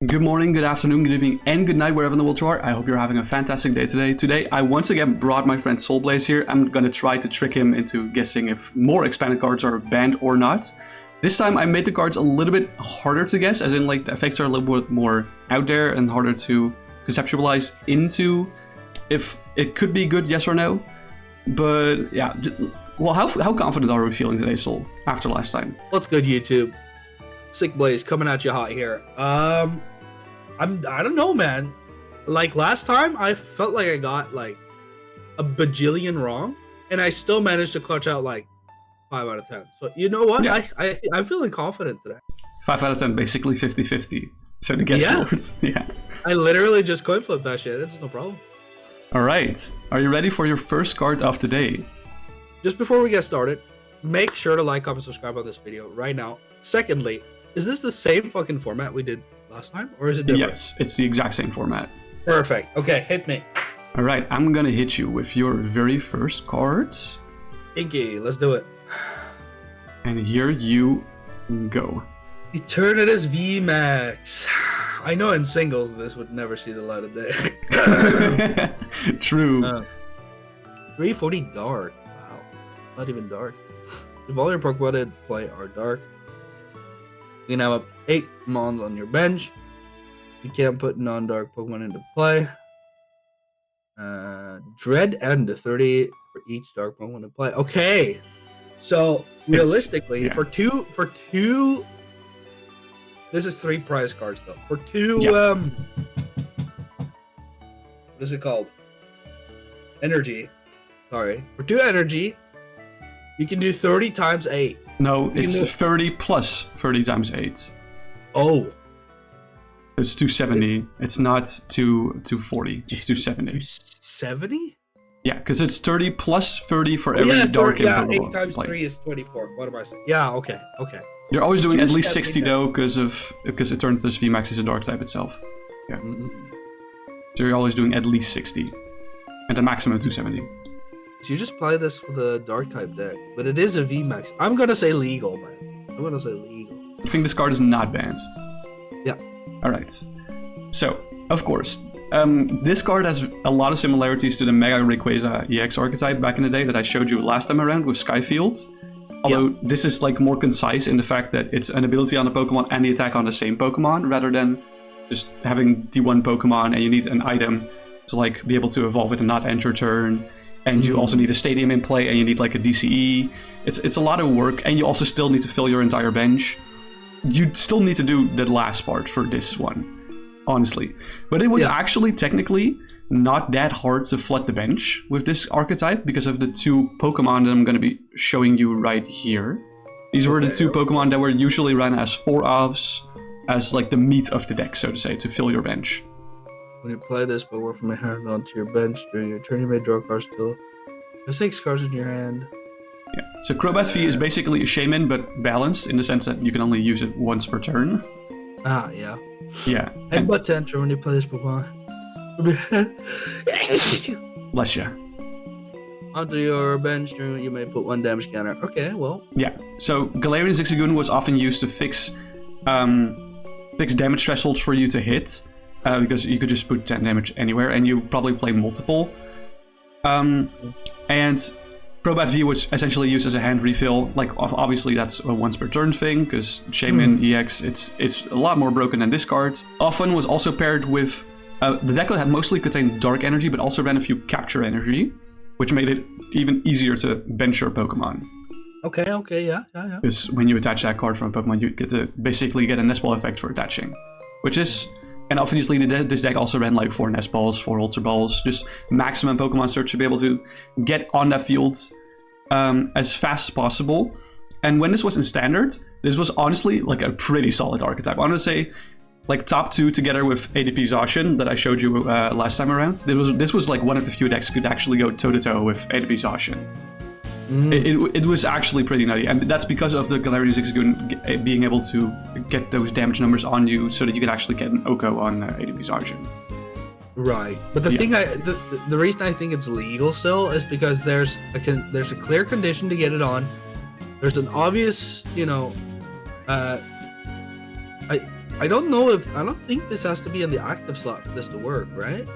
Good morning, good afternoon, good evening, and good night wherever in the world you are. I hope you're having a fantastic day today. Today, I once again brought my friend Soulblaze here. I'm gonna try to trick him into guessing if more expanded cards are banned or not. This time, I made the cards a little bit harder to guess, as in like the effects are a little bit more out there and harder to conceptualize into if it could be good, yes or no. But yeah, well, how confident are we feeling today, Soul, after last time? What's good, YouTube? Sick Blaze coming at you hot here. I don't know, man. Like last time, I felt like I got like a bajillion wrong, and I still managed to clutch out like 5 out of 10. So you know what? Yeah. I'm feeling confident today. 5 out of 10, basically 50-50. So to guess the words, yeah. I literally just coin flipped that shit. It's no problem. All right, are you ready for your first card of the day? Just before we get started, make sure to like, comment, subscribe on this video right now. Secondly, is this the same fucking format we did last time, or is it different? Yes, it's the exact same format. Perfect. Okay, hit me. All right, I'm gonna hit you with your very first cards. Inky, let's do it. And here you go. Eternatus VMAX. I know in singles this would never see the light of day. True. 340 dark. Wow, not even dark. If all your Pokemon in play are dark, you can have up 8 Mons on your bench. You can't put non-dark Pokemon into play. Dread and 30 for each dark Pokemon in play. Okay, so realistically, for two, this is 3 prize cards though. For 2, what is it called? Energy. Sorry, for 2 energy, you can do 30 times 8. No, it's 30 plus 30 times 8. Oh. It's 270. It's not 240. It's 270. 270? Yeah, because it's 30 plus 30 for every dark and 8 times 3 is 24. What am I saying? Yeah, okay. You're always doing at least 60 though, because Eternatus VMAX is a dark type itself. Yeah. So you're always doing at least 60. And the maximum 270. So you just play this with a dark type deck, but it is a VMAX. I'm gonna say legal, man. I'm gonna say legal. I think this card is not banned. Yeah. Alright. So, of course, this card has a lot of similarities to the Mega Rayquaza EX archetype back in the day that I showed you last time around with Skyfield. Although this is like more concise in the fact that it's an ability on the Pokemon and the attack on the same Pokemon, rather than just having the one Pokemon and you need an item to like be able to evolve it and not end your turn. And you also need a stadium in play, and you need like a DCE. It's a lot of work, and you also still need to fill your entire bench. You still need to do the last part for this one, honestly. But it was actually technically not that hard to flood the bench with this archetype because of the 2 Pokemon that I'm going to be showing you right here. These were the 2 Pokemon that were usually run as 4-offs, as like the meat of the deck, so to say, to fill your bench. When you play this Pokemon from your hand onto your bench during your turn, you may draw cards till there's 6 cards in your hand. Yeah. So Crobat V is basically a Shaman, but balanced in the sense that you can only use it once per turn. Ah, yeah. Yeah. Headbutt Tantrum when you play this Pokemon. Bless ya. Onto your bench, you may put 1 damage counter. Okay, well. Yeah. So Galarian Zigzagoon was often used to fix damage thresholds for you to hit. Because you could just put 10 damage anywhere, and you probably play multiple. And Crobat V was essentially used as a hand refill. Like, obviously that's a once per turn thing, because Shaman EX, it's a lot more broken than this card. Often was also paired with... the deck had mostly contained dark energy, but also ran a few capture energy, which made it even easier to bench your Pokemon. Okay, yeah. Because when you attach that card from a Pokemon, you get to basically get a Nest Ball effect for attaching, which is... And obviously this deck also ran like 4 Nest Balls, 4 Ultra Balls, just maximum Pokemon search to be able to get on that field as fast as possible. And when this was in Standard, this was honestly like a pretty solid archetype. I want to say like top 2 together with ADP Zacian that I showed you last time around. This was like one of the few decks that could actually go toe-to-toe with ADP Zacian. It was actually pretty nutty, and that's because of the Galarian Zigzagoon being able to get those damage numbers on you so that you could actually get an Oko on ADP Zacian. Right, but the thing the reason I think it's legal still is because there's a clear condition to get it on. There's an obvious, I don't think this has to be in the active slot for this to work, right?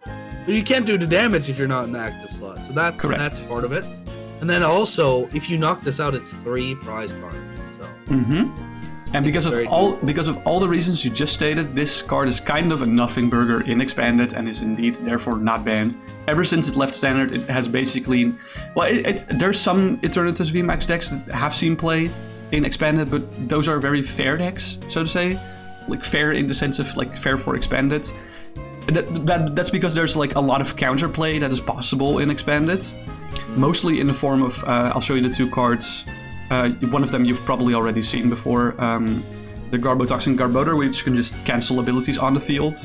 But you can't do the damage if you're not in the active slot, so that's part of it. And then also, if you knock this out, it's 3 prize cards. So. And because of all the reasons you just stated, this card is kind of a nothing burger in Expanded and is indeed therefore not banned. Ever since it left Standard, it has basically... Well, there's some Eternatus VMAX decks that have seen play in Expanded, but those are very fair decks, so to say. Like fair in the sense of like fair for Expanded. That's because there's like a lot of counterplay that is possible in Expanded. Mostly in the form of, I'll show you the 2 cards. One of them you've probably already seen before. The Garbotoxin Garbodor, which can just cancel abilities on the field.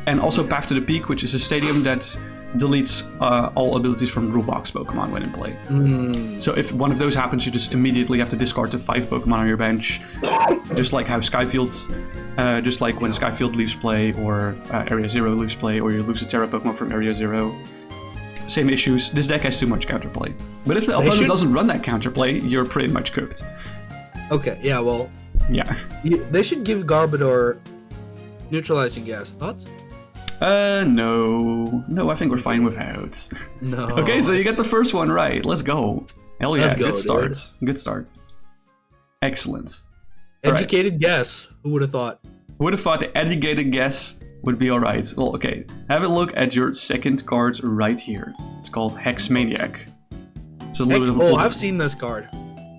And also Path to the Peak, which is a stadium that deletes all abilities from Rulebox Pokemon when in play. So if one of those happens, you just immediately have to discard the 5 Pokemon on your bench. Just like how Skyfield, just like when Skyfield leaves play, or Area 0 leaves play, or you lose a Terra Pokemon from Area 0. Same issues. This deck has too much counterplay. But if the opponent doesn't run that counterplay, you're pretty much cooked. Okay, yeah, well... Yeah. They should give Garbodor neutralizing gas. Thoughts? No. No, I think we're fine without. No. Okay, so you get the first one right. Let's go. Hell yeah, good start. Good start. Excellent. Educated guess. Who would have thought? Who would have thought the educated guess would be alright? Well, okay. Have a look at your second card right here. It's called Hex Maniac. It's a little bit of a I've seen this card.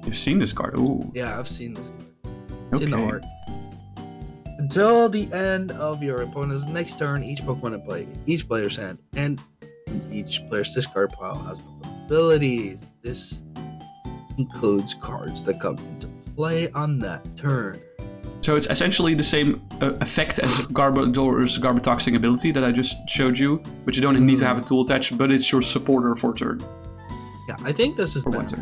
You've seen this card? Ooh. Yeah, I've seen this card. It's in the art. Until the end of your opponent's next turn, each Pokemon in play, each player's hand, and each player's discard pile has no abilities. This includes cards that come into play on that turn. So it's essentially the same effect as Garbodor's Garbotoxin ability that I just showed you, but you don't need to have a tool attached, but it's your supporter for turn. Yeah, I think this is banned.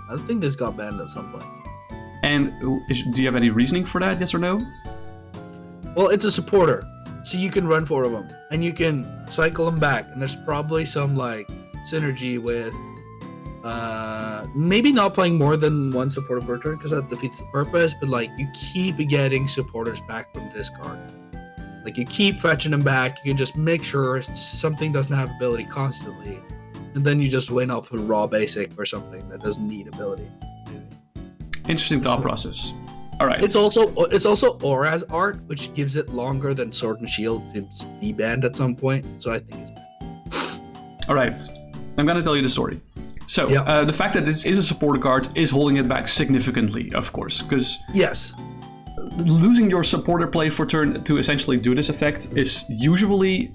I think this got banned at some point. And do you have any reasoning for that, yes or no? Well, it's a supporter, so you can run 4 of them, and you can cycle them back, and there's probably some, like, synergy with maybe not playing more than 1 supporter per turn, because that defeats the purpose, but, like, you keep getting supporters back from discard. Like, you keep fetching them back, you can just make sure something doesn't have ability constantly, and then you just win off a raw basic or something that doesn't need ability. Interesting thought process. All right. It's also Aura's art, which gives it longer than Sword and Shield to be banned at some point. So I think it's banned. All right. I'm gonna tell you the story. So the fact that this is a supporter card is holding it back significantly, of course, because losing your supporter play for turn to essentially do this effect is usually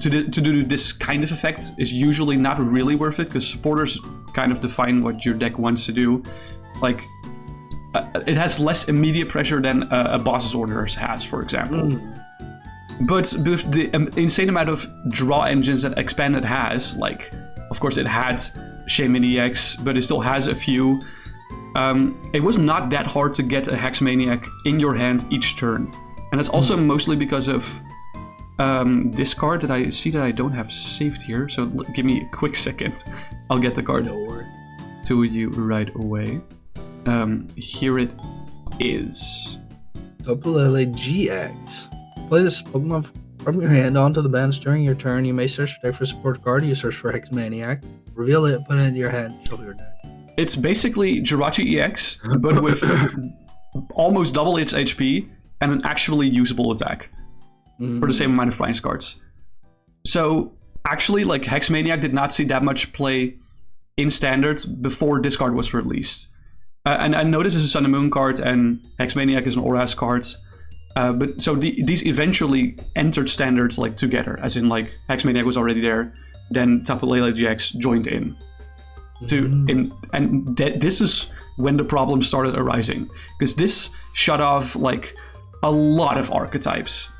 to do this kind of effect is usually not really worth it, because supporters kind of define what your deck wants to do. Like. It has less immediate pressure than a boss's orders has, for example. But with the insane amount of draw engines that Expanded has, like, of course it had Shaymin EX, but it still has a few, it was not that hard to get a Hex Maniac in your hand each turn. And that's also mostly because of this card that I see that I don't have saved here, so give me a quick second. I'll get the card to you right away. Here it is. Topalele GX. Play this Pokemon from your hand onto the bench during your turn. You may search your deck for a support card. You search for Hex Maniac. Reveal it, put it into your hand, shuffle your deck. It's basically Jirachi EX, but with almost double its HP and an actually usable attack for the same amount of prize cards. So actually, like, Hex Maniac did not see that much play in Standard before this card was released. And I know this is a Sun and Moon card, and Hex Maniac is an Aura's card. But so these eventually entered Standards like together, as in like Hex Maniac was already there, then Tapu Lele GX joined in. This is when the problem started arising, because this shut off like a lot of archetypes.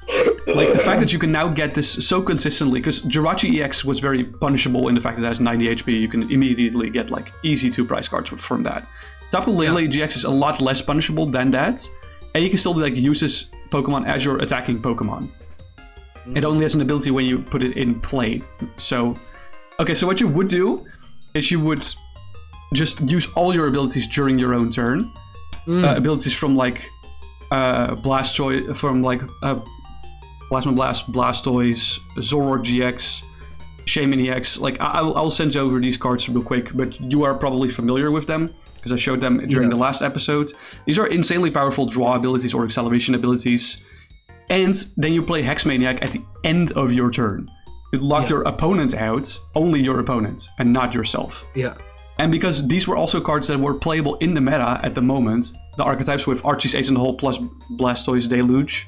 Like the fact that you can now get this so consistently, because Jirachi EX was very punishable in the fact that it has 90 HP, you can immediately get like easy 2 prize cards from that. Tapu Lele GX is a lot less punishable than that, and you can still like use this Pokemon as your attacking Pokemon. It only has an ability when you put it in play. So, okay, so what you would do is you would just use all your abilities during your own turn. Abilities from like Blastoise from like Plasma Blast, Blastoise, Zoroark GX, Shaymin EX. Like I'll send you over these cards real quick, but you are probably familiar with them because I showed them during the last episode. These are insanely powerful draw abilities or acceleration abilities. And then you play Hex Maniac at the end of your turn. You lock your opponent out, only your opponent, and not yourself. Yeah. And because these were also cards that were playable in the meta at the moment, the archetypes with Archie's Ace in the Hole plus Blastoise Deluge.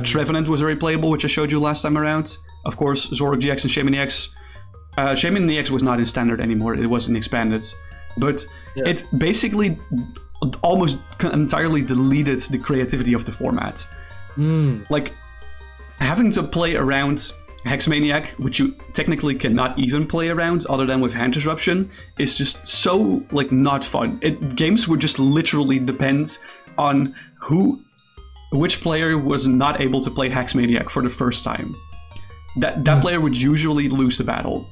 Trevenant was very playable, which I showed you last time around. Of course, Zoroark GX and Shaymin EX. Shaymin EX was not in standard anymore, it wasn't expanded. But it basically almost entirely deleted the creativity of the format. Like, having to play around Hex Maniac, which you technically cannot even play around other than with Hand Disruption, is just so, like, not fun. Games would just literally depend on which player was not able to play Hex Maniac for the first time. That player would usually lose the battle.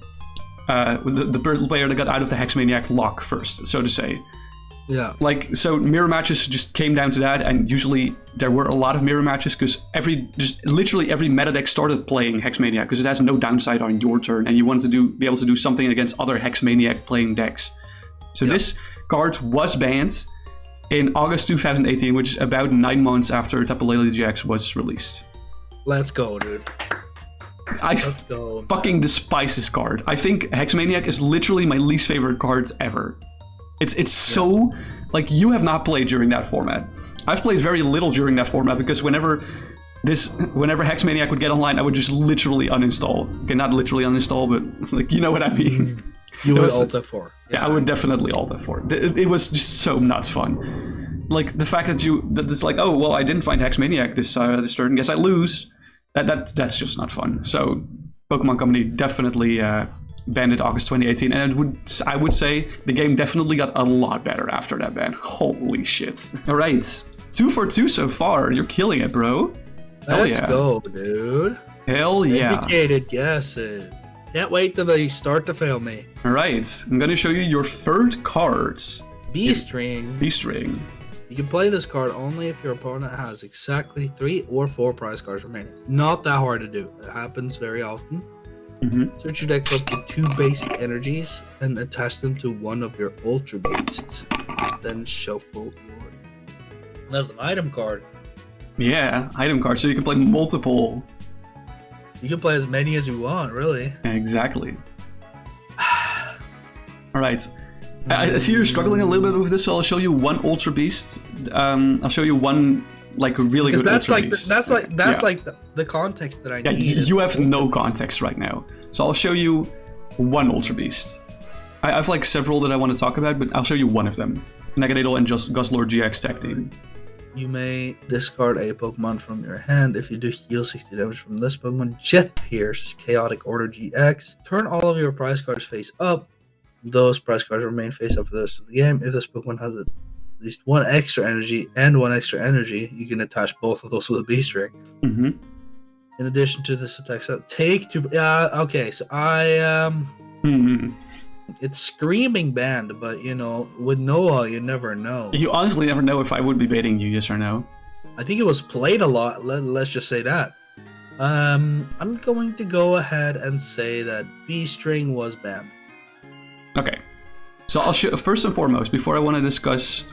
The player that got out of the Hex Maniac lock first, so to say. Yeah. Like, so mirror matches just came down to that, and usually there were a lot of mirror matches because literally every meta deck started playing Hex Maniac because it has no downside on your turn, and you wanted to be able to do something against other Hex Maniac playing decks. So this card was banned in August 2018, which is about 9 months after Tapu Lele GX was released. Let's go, dude. I fucking despise this card. I think Hex Maniac is literally my least favorite card ever. It's so, like, you have not played during that format. I've played very little during that format because whenever Hex Maniac would get online, I would just literally uninstall. Okay, not literally uninstall, but like, you know what I mean. You would Alt F4. Yeah, I would definitely Alt F4. It was just so not fun. Like the fact that it's like, oh well, I didn't find Hex Maniac this turn. Guess I lose. That's just not fun. So Pokemon Company definitely banned it August 2018, and I would say the game definitely got a lot better after that ban. Holy shit! All right, 2 for 2 so far. You're killing it, bro. Let's go, dude. Hell yeah! Educated guesses. Can't wait till they start to fail me. All right, I'm gonna show you your third card. B-String. B-String. You can play this card only if your opponent has exactly 3 or 4 prize cards remaining. Not that hard to do. It happens very often. Search your deck for up to 2 basic energies and attach them to one of your Ultra Beasts. Then shuffle your... That's an item card. Yeah, item card. So you can play multiple. You can play as many as you want, really. Exactly. All right. I see you're struggling a little bit with this, so I'll show you one Ultra Beast. I'll show you one, like, really good Ultra Beast. That's like the context that I need. You have no context right now. So I'll show you one Ultra Beast. I have, like, several that I want to talk about, but I'll show you one of them. Negadadle and Guzzlord GX tag team. You may discard a Pokemon from your hand. If you do, heal 60 damage from this Pokemon. Jet Pierce, Chaotic Order GX. Turn all of your prize cards face up. Those prize cards remain face up for the rest of the game. If this Pokemon has at least 1 extra energy and 1 extra energy, you can attach both of those with a B-String. In addition to this attack, so take 2. Okay, so it's screaming banned, but you know, with Noah, you never know. You honestly never know if I would be baiting you, yes or no. I think it was played a lot. Let's just say that. I'm going to go ahead and say that B-String was banned. Okay, so I'll show, first and foremost, before I want to discuss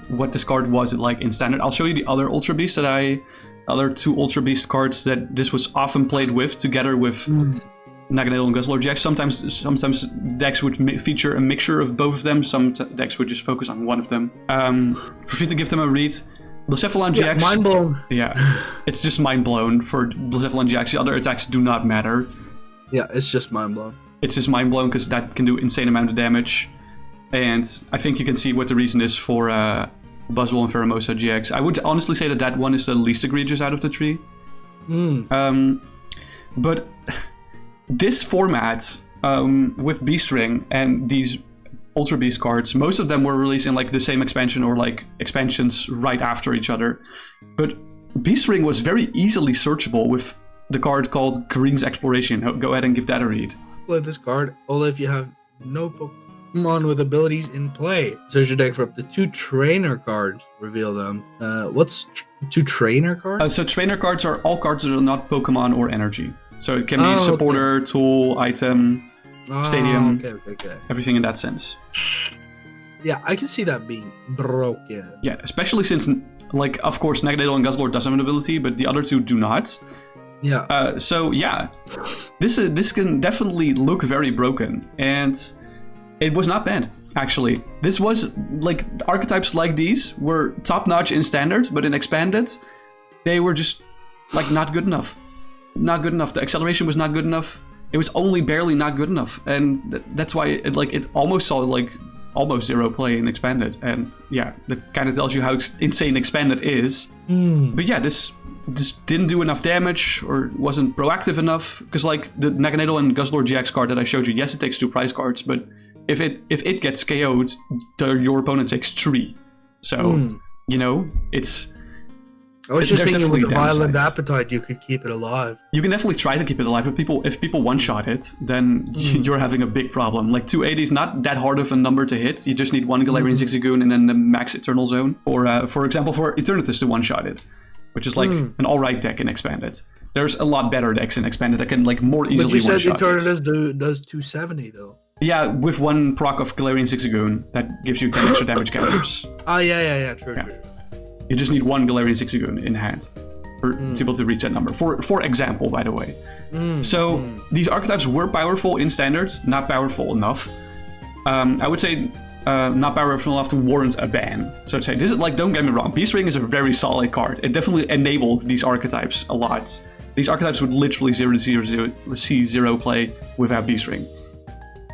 what this card was like in standard, I'll show you the other Ultra Beasts other 2 Ultra Beast cards that this was often played with, together with Naganadel and Guzzlord GX. Sometimes decks would feature a mixture of both of them. Some decks would just focus on one of them. For free to give them a read. Blacephalon GX. Mind blown. Yeah, it's just mind blown for Blacephalon GX. The other attacks do not matter. Yeah, it's just mind blown. It's just mind blown because that can do insane amount of damage, and I think you can see what the reason is for Buzzwole and Pheromosa GX. I would honestly say that one is the least egregious out of the 3. But this format with B-String and these Ultra Beast cards, most of them were released in like the same expansion or like expansions right after each other. But B-String was very easily searchable with the card called Green's Exploration. Go ahead and give that a read. Play this card only if you have no Pokemon with abilities in play. Search your deck for up to 2 trainer cards. Reveal them. What's 2 trainer cards? So trainer cards are all cards that are not Pokemon or energy. So it can be supporter, tool, item, stadium, everything in that sense. Yeah, I can see that being broken. Yeah, especially since, like, of course, Naganadel and Guzzlord does have an ability, but the other two do not. Yeah. So yeah, this can definitely look very broken, and it was not bad. Actually, this was like archetypes like these were top notch in standard, but in expanded, they were just like not good enough. Not good enough. The acceleration was not good enough. It was only barely not good enough, and that's why it almost saw like almost zero play in expanded. And yeah, that kind of tells you how insane expanded is. But yeah, this didn't do enough damage or wasn't proactive enough, because like the Naganadel and Guzzlord GX card that I showed you, yes, it takes 2 prize cards, but if it gets KO'd, your opponent takes 3. So you know, it's. I was just thinking with the violent appetite, you could keep it alive. You can definitely try to keep it alive, but if people one-shot it, then you're having a big problem. Like 280 is not that hard of a number to hit. You just need 1 Galarian Zigzagoon and then the max Eternal Zone. Or, for example, for Eternatus to one-shot it, which is like an alright deck in Expanded. There's a lot better decks in Expanded that can like more easily one-shot. But you said Eternatus does 270 though. Yeah, with 1 proc of Galarian Zigzagoon, that gives you 10 extra damage counters. Oh, yeah, true. You just need 1 Galarian Zigzagoon in hand to be able to reach that number. For example, by the way. These archetypes were powerful in standards, not powerful enough. I would say not powerful enough to warrant a ban. So I'd say, this is like, don't get me wrong, Beast Ring is a very solid card. It definitely enabled these archetypes a lot. These archetypes would literally see zero play without Beast Ring.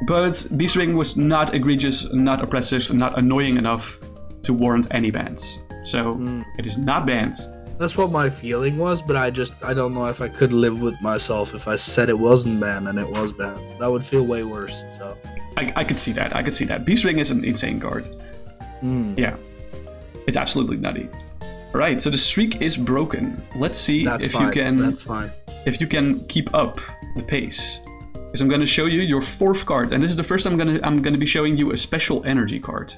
But Beast Ring was not egregious, not oppressive, not annoying enough to warrant any bans. So it is not banned. That's what my feeling was, but I don't know if I could live with myself if I said it wasn't banned and it was banned. That would feel way worse. So I could see that. Beast Ring is an insane card. Yeah, it's absolutely nutty. All right, so the streak is broken. Let's see if you can keep up the pace. Because I'm going to show you your 4th card, and this is the first time I'm going to be showing you a special energy card.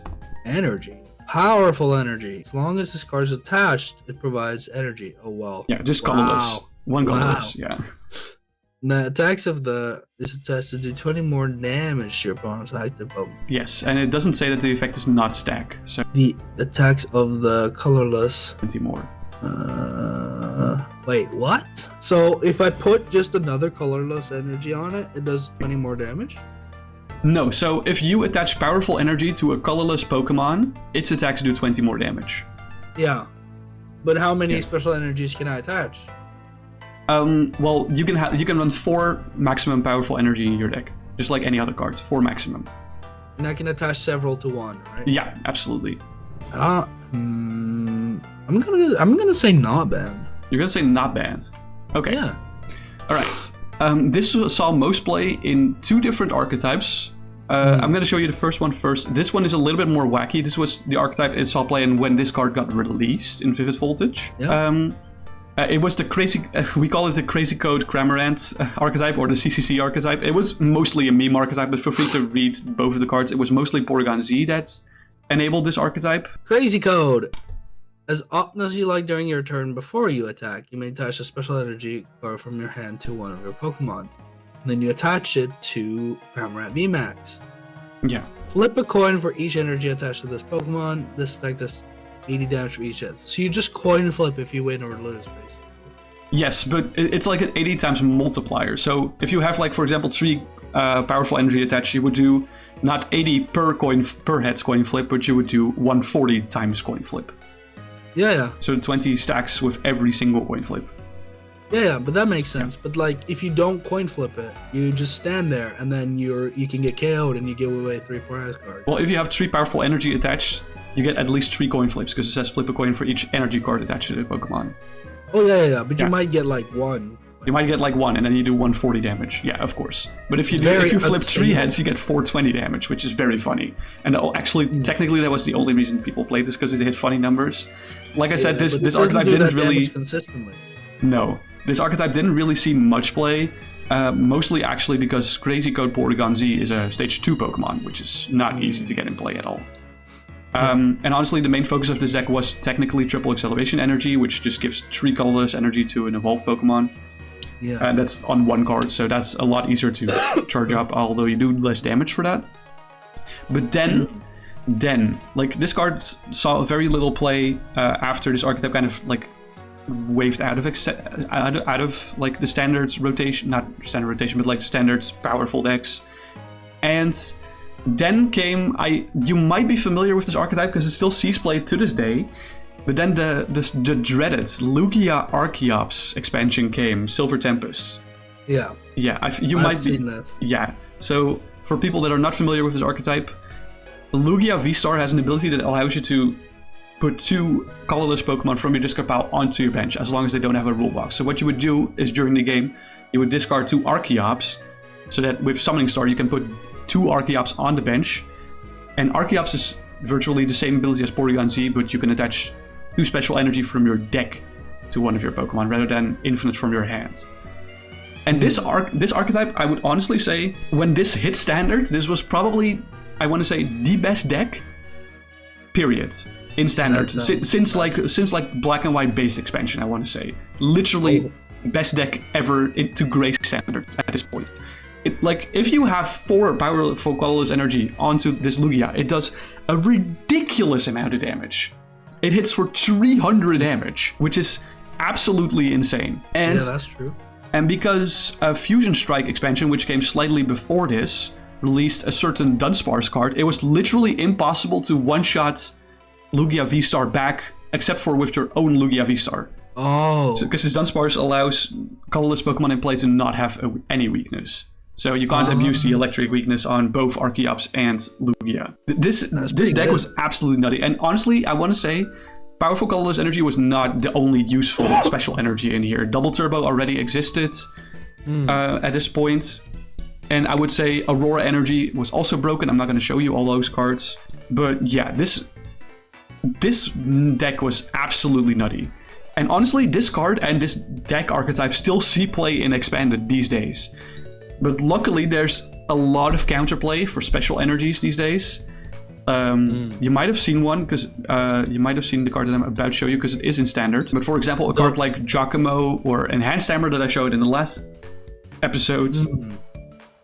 Energy. Powerful energy. As long as this card is attached, it provides energy. Oh, wow. Yeah, just colorless. One colorless, yeah. The attacks of this attached to do 20 more damage to your opponent's active Pokemon. Yes, and it doesn't say that the effect is not stack. So the attacks of the colorless. 20 more. Wait, what? So if I put just another colorless energy on it, it does 20 more damage? No, so if you attach powerful energy to a colorless Pokemon, its attacks do 20 more damage. Yeah. But how many special energies can I attach? Well, you can run 4 maximum powerful energy in your deck, just like any other cards, 4 maximum. And I can attach several to one, right? Yeah, absolutely. I'm gonna say not banned. You're gonna say not banned. Okay. Yeah. All right. This saw most play in 2 different archetypes. I'm going to show you the first one first. This one is a little bit more wacky. This was the archetype it saw play in when this card got released in Vivid Voltage. Yeah. It was the crazy, we call it the Crazy Code Cramorant archetype, or the CCC archetype. It was mostly a meme archetype, but feel free to read both of the cards. It was mostly Porygon Z that enabled this archetype. Crazy Code. As often as you like during your turn before you attack, you may attach a special energy card from your hand to one of your Pokemon. And then you attach it to Cramorant VMAX. Yeah. Flip a coin for each energy attached to this Pokemon. This attack does 80 damage for each hit. So you just coin flip if you win or lose, basically. Yes, but it's like an 80 times multiplier. So if you have, like, for example, 3 powerful energy attached, you would do not 80 per head's coin flip, but you would do 140 times coin flip. Yeah. So 20 stacks with every single coin flip. Yeah, but that makes sense. But like, if you don't coin flip it, you just stand there, and then you can get KO'd, and you give away 3 prize cards. Well, if you have 3 powerful energy attached, you get at least 3 coin flips, because it says flip a coin for each energy card attached to the Pokemon. Oh yeah. But you might get like 1. You might get like 1, and then you do 140 damage. Yeah, of course. But if you flip 3 heads, you get 420 damage, which is very funny. And actually, technically, that was the only reason people played this, because it hit funny numbers. Like I said, this archetype didn't really consistently. No, this archetype didn't really see much play. Mostly actually because Crazy Code Porygon Z is a stage 2 Pokemon, which is not easy to get in play at all. And honestly, the main focus of this deck was technically triple acceleration energy, which just gives 3 colorless energy to an evolved Pokemon. Yeah. And that's on 1 card, so that's a lot easier to charge up, although you do less damage for that. But then, like, this card saw very little play after this archetype kind of like waved out of like the standards rotation, not standard rotation, but like standards powerful decks. And then came you might be familiar with this archetype because it still sees play to this day. But then the dreaded Lugia Archeops expansion came, Silver Tempest. Yeah. Yeah, I've might be. seen this. Yeah. So for people that are not familiar with this archetype, Lugia V-Star has an ability that allows you to put 2 colorless Pokemon from your discard pile onto your bench, as long as they don't have a rule box. So what you would do is during the game, you would discard 2 Archeops, so that with Summoning Star you can put 2 Archeops on the bench. And Archeops is virtually the same ability as Porygon Z, but you can attach 2 special energy from your deck to one of your Pokemon rather than infinite from your hand. And this archetype, I would honestly say, when this hit standard, this was probably, I want to say, the best deck, period, in standard. Since like Black and White base expansion, I want to say. Literally best deck ever to grace standard at this point. Like, if you have 4 powerful colorless energy onto this Lugia, it does a ridiculous amount of damage. It hits for 300 damage, which is absolutely insane. And, yeah, that's true. And because Fusion Strike expansion, which came slightly before this, released a certain Dunsparce card, it was literally impossible to one-shot Lugia V-Star back, except for with your own Lugia V-Star. Oh. Because this Dunsparce allows colorless Pokemon in play to not have any weakness. So you can't abuse the electric weakness on both Archeops and Lugia. This deck was absolutely nutty. And honestly, I want to say, powerful colorless energy was not the only useful special energy in here. Double Turbo already existed at this point. And I would say Aurora Energy was also broken. I'm not going to show you all those cards. But yeah, this deck was absolutely nutty. And honestly, this card and this deck archetype still see play in Expanded these days. But luckily, there's a lot of counterplay for special energies these days. You might have seen one, because you might have seen the card that I'm about to show you, because it is in Standard. But for example, a card like Giacomo or Enhanced Hammer that I showed in the last episode.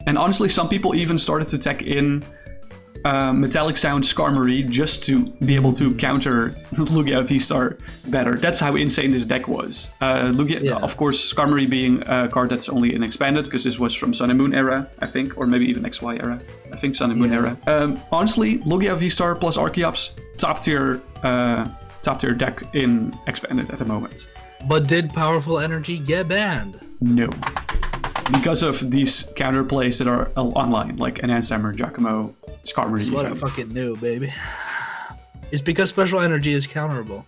And honestly, some people even started to tech in Metallic Sound Skarmory just to be able to counter Lugia V-Star better. That's how insane this deck was. Lugia, of course, Skarmory being a card that's only in Expanded, because this was from Sun and Moon era, I think, or maybe even XY era. I think Sun and Moon era. Honestly, Lugia V-Star plus Archeops, top tier deck in Expanded at the moment. But did Powerful Energy get banned? No. Because of these counterplays that are online, like Enhanced Hammer, Giacomo, Skarmory. That's what I fucking knew, baby. It's because special energy is counterable.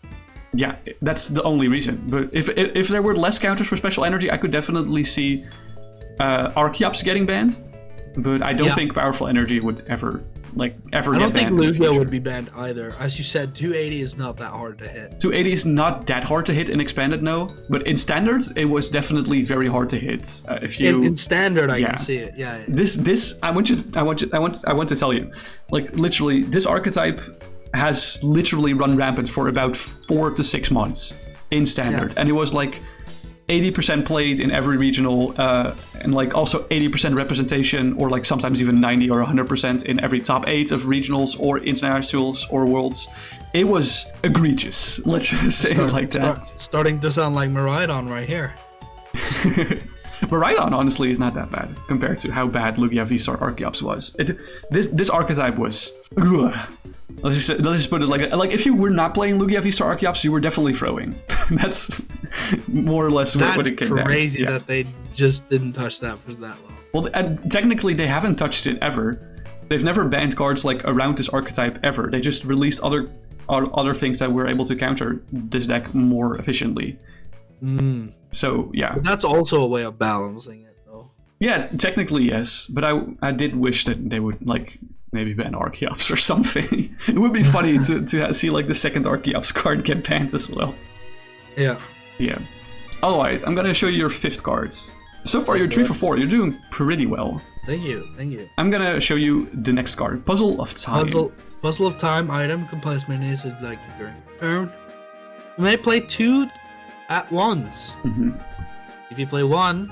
Yeah, that's the only reason. But if there were less counters for special energy, I could definitely see Archeops getting banned. But I don't think Powerful Energy would ever get banned. I don't think Lugia would be banned either. As you said, 280 is not that hard to hit. 280 is not that hard to hit in Expanded, no. But in Standards, it was definitely very hard to hit. If you in Standard, I can see it. Yeah. This I want to tell you, like, literally, this archetype has literally run rampant for about 4 to 6 months in Standard, and it was like 80% played in every regional, and like also 80% representation, or like sometimes even 90 or 100% in every top 8 of regionals or internationals or worlds. It was egregious. Let's just say it like that. Starting to sound like Miraidon right here. Miraidon honestly is not that bad compared to how bad Lugia V-Star Archeops was. This archetype was. Ugh. Let's just put it like if you were not playing Lugia V-Star Archeops, you were definitely throwing. That's more or less what it came down. That's crazy that they just didn't touch that for that long. Well, technically they haven't touched it ever. They've never banned cards like around this archetype ever. They just released other things that were able to counter this deck more efficiently. So yeah. But that's also a way of balancing it, though. Yeah, technically yes, but I did wish that they would like maybe ban Archeops or something. It would be funny to see like the second Archeops card get banned as well. Yeah. Yeah. Alright, I'm gonna show you your 5th cards. So far, you're 3 for 4. You're doing pretty well. Thank you. I'm gonna show you the next card. Puzzle of Time. Puzzle of Time item compiles many is like during your turn. You may play 2 at once. If you play 1,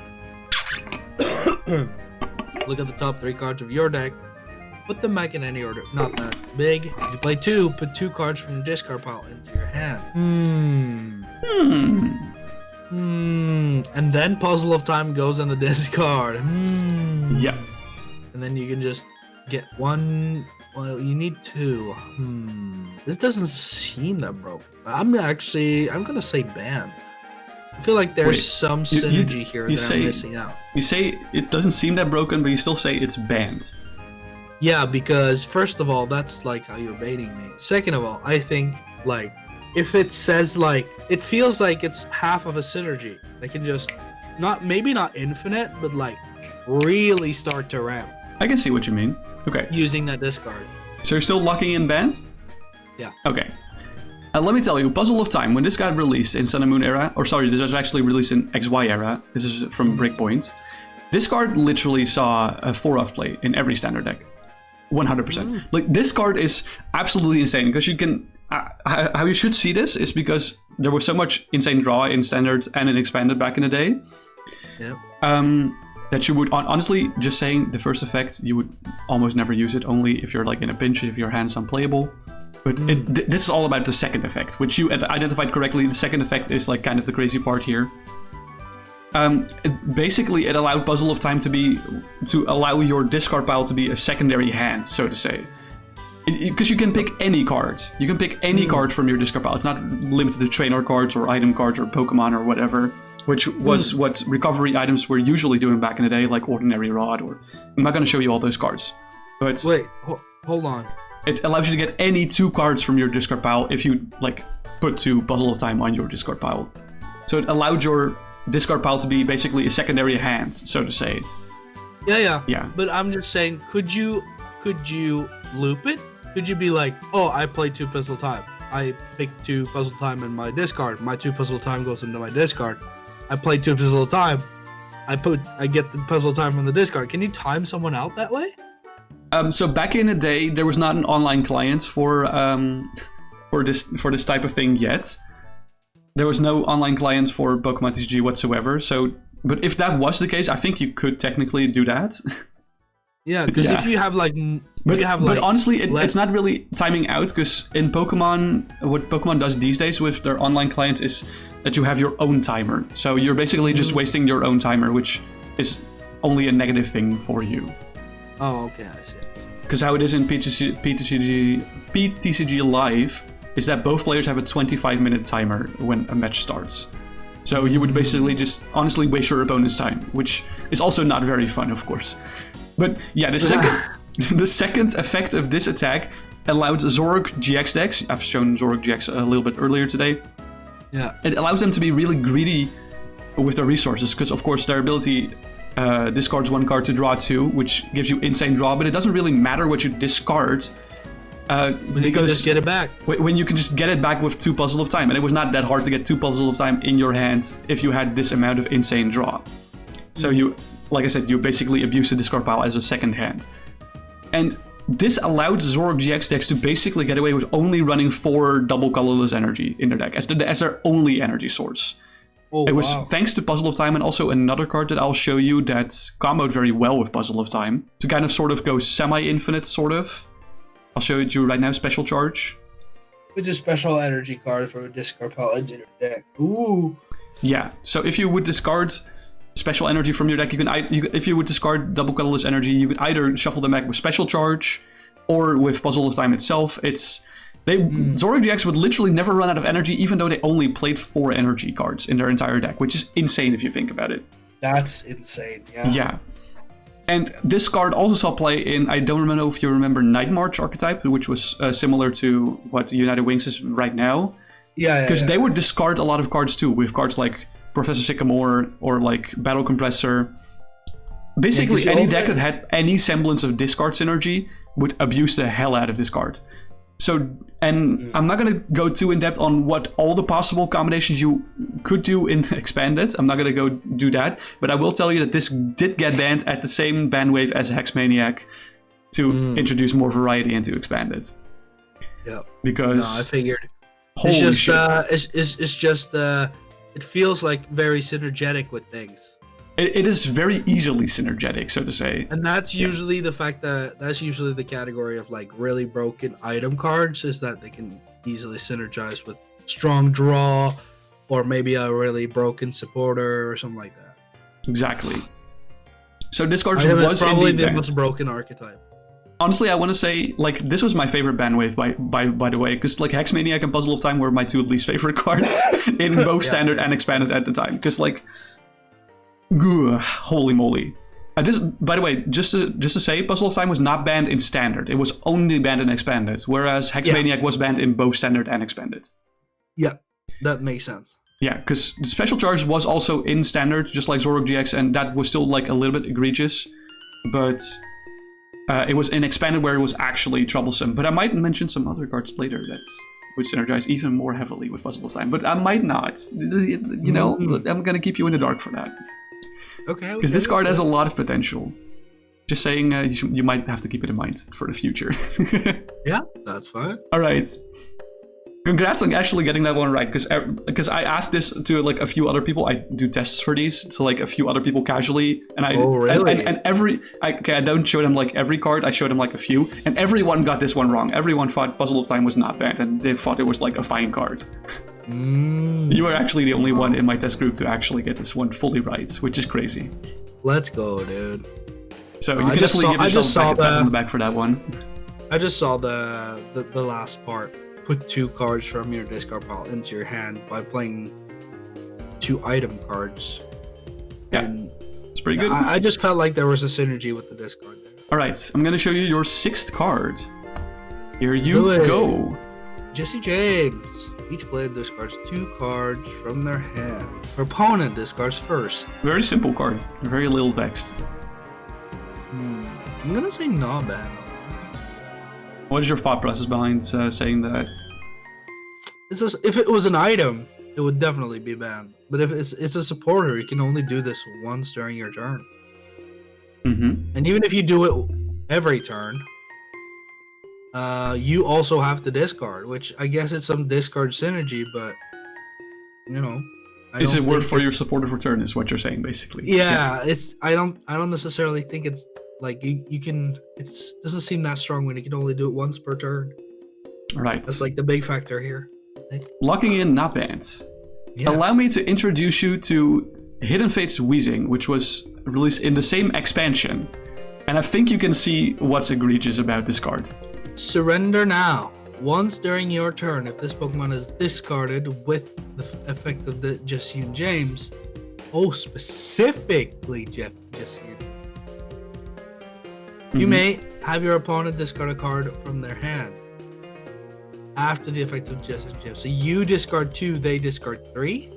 look at the top 3 cards of your deck. Put them back in any order. Not that big. If you play 2, put 2 cards from the discard pile into your hand. And then Puzzle of Time goes in the discard. Yeah. And then you can just get 1. Well, you need 2. This doesn't seem that broken. I'm gonna say ban. I feel like there's some synergy here that I'm missing out. You say it doesn't seem that broken, but you still say it's banned. Yeah, because first of all, that's like how you're baiting me. Second of all, I think like if it says like it feels like it's half of a synergy. They can just maybe not infinite, but like really start to ramp. I can see what you mean. Okay. Using that discard. So you're still locking in bans? Yeah. Okay. Let me tell you, Puzzle of Time, when this got released in Sun and Moon era, or sorry, this was actually released in XY era, this is from Breakpoint, this card literally saw a 4-off play in every standard deck. 100%. Like, this card is absolutely insane, because you can... how you should see this is because there was so much insane draw in standard and in expanded back in the day. Yep. That you would, honestly, just saying the first effect, you would almost never use it, only if you're like in a pinch, if your hand's unplayable. But this is all about the second effect, which you identified correctly. The second effect is like kind of the crazy part here. Basically, it allowed Puzzle of Time to allow your discard pile to be a secondary hand, so to say. Because you can pick any cards. You can pick any cards from your discard pile. It's not limited to trainer cards or item cards or Pokemon or whatever, which was what recovery items were usually doing back in the day, like Ordinary Rod. Or I'm not going to show you all those cards. But wait, hold on. It allows you to get any 2 cards from your discard pile if you like put 2 Puzzle of Time on your discard pile. So it allowed your discard pile to be basically a secondary hand, so to say. Yeah. But I'm just saying, could you loop it? Could you be like, oh, I played 2 Puzzle Time. I picked 2 Puzzle Time in my discard. My 2 Puzzle Time goes into my discard. I played 2 Puzzle Time. I get the Puzzle Time from the discard. Can you time someone out that way? So back in the day, there was not an online client for this type of thing yet. There was no online client for Pokémon TCG whatsoever. So, but if that was the case, I think you could technically do that. Yeah, because if you have like, but honestly, it's not really timing out. Because in Pokemon, what Pokemon does these days with their online clients is that you have your own timer. So you're basically just wasting your own timer, which is only a negative thing for you. Oh, okay, I see. Because how it is in PTCG Live is that both players have a 25-minute timer when a match starts. So you would basically just honestly waste your opponent's time, which is also not very fun, of course. But yeah, the second effect of this attack allowed Zorg GX decks, I've shown Zorg GX a little bit earlier today. Yeah. It allows them to be really greedy with their resources, because of course their ability discards 1 card to draw 2, which gives you insane draw, but it doesn't really matter what you discard. Because you can just get it back. When you can just get it back with 2 Puzzle of Time, and it was not that hard to get 2 Puzzle of Time in your hands if you had this amount of insane draw. So you, like I said, you basically abuse the discard pile as a second hand. And this allowed Zorg GX decks to basically get away with only running 4 double colorless energy in their deck as their only energy source. Oh, it was thanks to Puzzle of Time and also another card that I'll show you that comboed very well with Puzzle of Time to kind of sort of go semi-infinite, sort of. I'll show it to you right now, Special Charge. Which is special energy card for a discard pile in your deck. Ooh. Yeah, so if you would discard special energy from your deck, if you would discard double colorless energy, you could either shuffle them back with Special Charge or with Puzzle of Time itself. Zorg GX would literally never run out of energy, even though they only played 4 energy cards in their entire deck, which is insane if you think about it. That's insane, yeah. Yeah. And this card also saw play in, I don't know if you remember, Night March archetype, which was similar to what United Wings is right now. Yeah, because they would discard a lot of cards too, with cards like Professor Sycamore or like Battle Compressor. Basically, any deck that had any semblance of discard synergy would abuse the hell out of this card. So, and I'm not going to go too in depth on what all the possible combinations you could do in Expanded. I'm not going to go do that, but I will tell you that this did get banned at the same ban wave as Hexmaniac to introduce more variety into Expanded. Yeah. Because no, I figured. Holy it's shit. just it feels like very synergetic with things. It is very easily synergetic, so to say. And that's usually the fact that that's usually the category of like really broken item cards, is that they can easily synergize with strong draw or maybe a really broken supporter or something like that. Exactly. So this card was probably indeed the banned. most broken archetype. Honestly, I want to say, like, this was my favorite ban wave, by the way, because, like, Hexmaniac and Puzzle of Time were my two least favorite cards in both Standard and Expanded at the time. Because, like, holy moly. By the way, just to say, Puzzle of Time was not banned in Standard. It was only banned in Expanded, whereas Hexmaniac was banned in both Standard and Expanded. Yeah, that makes sense. Yeah, because the Special Charge was also in Standard, just like Zorok GX, and that was still, like, a little bit egregious. But it was in Expanded where it was actually troublesome. But I might mention some other cards later that would synergize even more heavily with Puzzle of Time. But I might not. You know, I'm going to keep you in the dark for that. Okay. Because this card has a lot of potential. Just saying, you might have to keep it in mind for the future. Yeah, that's fine. All right. Congrats on actually getting that one right, because I asked this to like a few other people. I do tests for these to like a few other people casually, and I really? and I don't show them like every card. I showed them like a few, and everyone got this one wrong. Everyone thought Puzzle of Time was not banned, and they thought it was like a fine card. You were actually the only one in my test group to actually get this one fully right, which is crazy. Let's go, dude. So you can definitely give yourself a pat on the back for that one. I just saw the last part. Put 2 cards from your discard pile into your hand by playing 2 item cards. Yeah, and it's pretty good. I just felt like there was a synergy with the discard there. All right, I'm gonna show you your 6th card. Here you go. Jesse James. Each player discards 2 cards from their hand. Their opponent discards first. Very simple card. Very little text. I'm gonna say not bad. What is your thought process behind saying that? It's just, if it was an item, it would definitely be banned. But if it's a supporter, you can only do this once during your turn. And even if you do it every turn, you also have to discard, which I guess it's some discard synergy, but you know. Is it worth for your supporter return? Is what you're saying, basically? Yeah, it's. I don't necessarily think it's like you can. It doesn't seem that strong when you can only do it once per turn. Right. That's like the big factor here. Locking in not bans. Yeah. Allow me to introduce you to Hidden Fates Wheezing, which was released in the same expansion. And I think you can see what's egregious about this card. Surrender now. Once during your turn, if this Pokemon is discarded with the effect of the Jesse and James, specifically Jesse and you may have your opponent discard a card from their hand after the effect of Jesse and James. So you discard 2, they discard 3?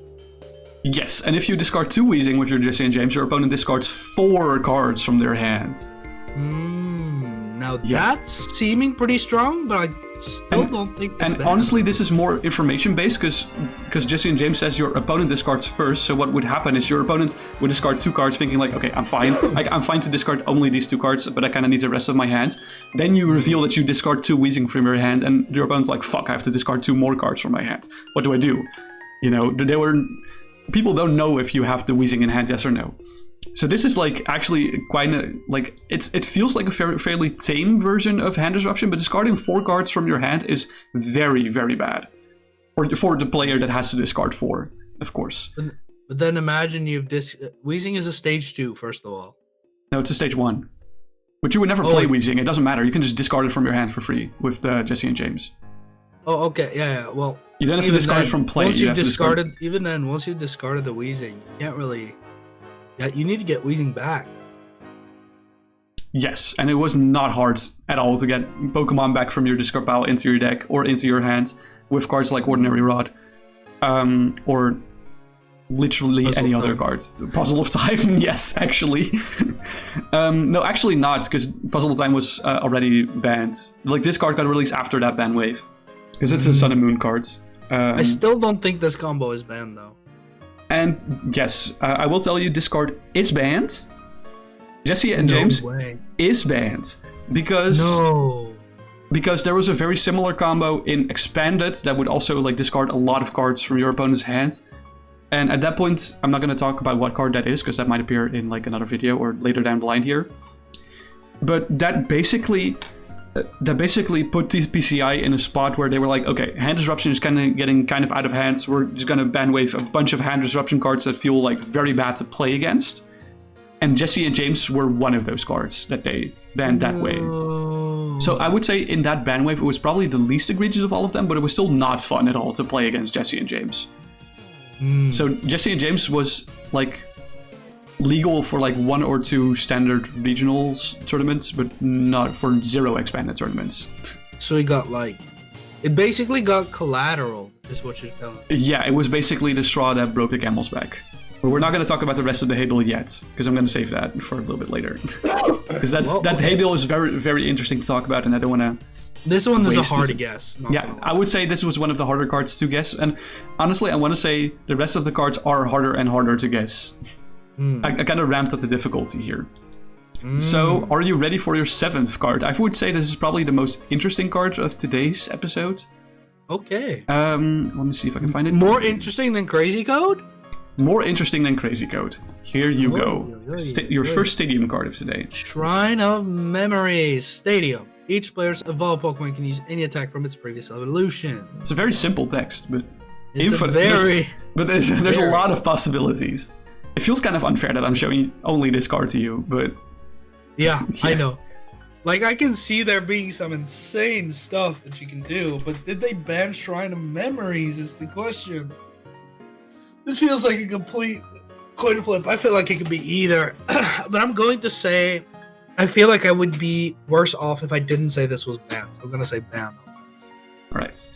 Yes, and if you discard 2 Wheezing with your Jesse and James, your opponent discards 4 cards from their hand. Now that's seeming pretty strong, but I still don't think that's bad. And honestly, this is more information based because Jesse and James says your opponent discards first. So what would happen is your opponent would discard 2 cards, thinking like, okay, I'm fine. I'm fine to discard only these 2 cards, but I kind of need the rest of my hand. Then you reveal that you discard 2 Wheezing from your hand, and your opponent's like, fuck, I have to discard 2 more cards from my hand. What do I do? You know, people don't know if you have the Wheezing in hand, yes or no. So this is like actually quite like it feels like a fairly tame version of hand disruption, but discarding 4 cards from your hand is very, very bad. Or for the player that has to discard 4, of course. But then imagine Wheezing is a stage 2, first of all. No, it's a stage 1. But you would never play Wheezing. It doesn't matter. You can just discard it from your hand for free with Jesse and James. Oh, okay, yeah. Well, you don't have to discard it from play. Once once you discarded the Wheezing, you can't really. Yeah, you need to get Wheezing back. Yes, and it was not hard at all to get Pokemon back from your discard pile into your deck or into your hand with cards like Ordinary Rod, or literally Puzzle any other Time. card. Puzzle of Time, yes, actually. No, actually not, because Puzzle of Time was already banned. Like, this card got released after that ban wave, because it's a Sun and Moon card. I still don't think this combo is banned though. And yes, I will tell you, this card is banned. Jesse and No James way. is banned because there was a very similar combo in Expanded that would also like discard a lot of cards from your opponent's hand. And at that point, I'm not going to talk about what card that is, because that might appear in like another video or later down the line here. But that basically put TPCI in a spot where they were like, okay, hand disruption is getting kind of out of hand. So we're just going to ban wave a bunch of hand disruption cards that feel like very bad to play against. And Jesse and James were one of those cards that they banned that way. So I would say in that ban wave, it was probably the least egregious of all of them, but it was still not fun at all to play against Jesse and James. So Jesse and James was like legal for like 1 or 2 standard regionals tournaments, but not for 0 expanded tournaments. So he got like, it basically got collateral, is what you're telling me. Yeah, it was basically the straw that broke the camel's back. But we're not going to talk about the rest of the hay bill yet, because I'm going to save that for a little bit later. Because that hay bill is very, very interesting to talk about, and I don't want to. This one is a waste hard it. to guess. Yeah, I would say this was one of the harder cards to guess, and honestly, I want to say the rest of the cards are harder and harder to guess. I kind of ramped up the difficulty here. So, are you ready for your 7th card? I would say this is probably the most interesting card of today's episode. Okay. Let me see if I can find it. More interesting than Crazy Code? More interesting than Crazy Code. Here you go. Your first stadium card of today. Shrine of Memories Stadium. Each player's evolved Pokemon can use any attack from its previous evolution. It's a very simple text, but It's there's a lot of possibilities. It feels kind of unfair that I'm showing only this card to you, but yeah, I know. Like, I can see there being some insane stuff that you can do, but did they ban Shrine of Memories is the question. This feels like a complete coin flip. I feel like it could be either. But I'm going to say, I feel like I would be worse off if I didn't say this was banned. So I'm going to say banned. Alright.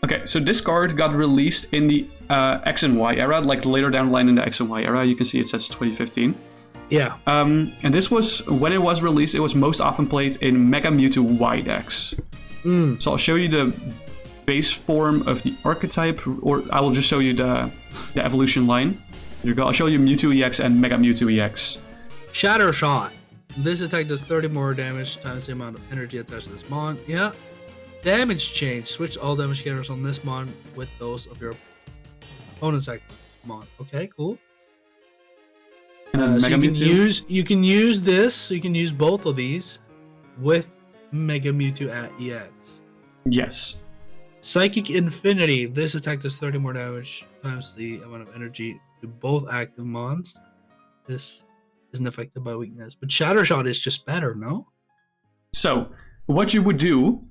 Okay, so this card got released in the X and Y era, like later down the line in the X and Y era. You can see it says 2015. Yeah. And this was, when it was released, it was most often played in Mega Mewtwo Y decks. So I'll show you the base form of the archetype, or I will just show you the evolution line. Here you go. I'll show you Mewtwo EX and Mega Mewtwo EX. Shatter Shot. This attack does 30 more damage times the amount of energy attached to this mon. Yeah. Damage change. Switch all damage counters on this mon with those of your opponent's active mon. Okay, cool. And then So Mega Mewtwo. you can use this. So you can use both of these with Mega Mewtwo at EX. Yes. Psychic Infinity. This attack does 30 more damage times the amount of energy to both active mons. This isn't affected by weakness, but Shatter Shot is just better, no? So, what you would do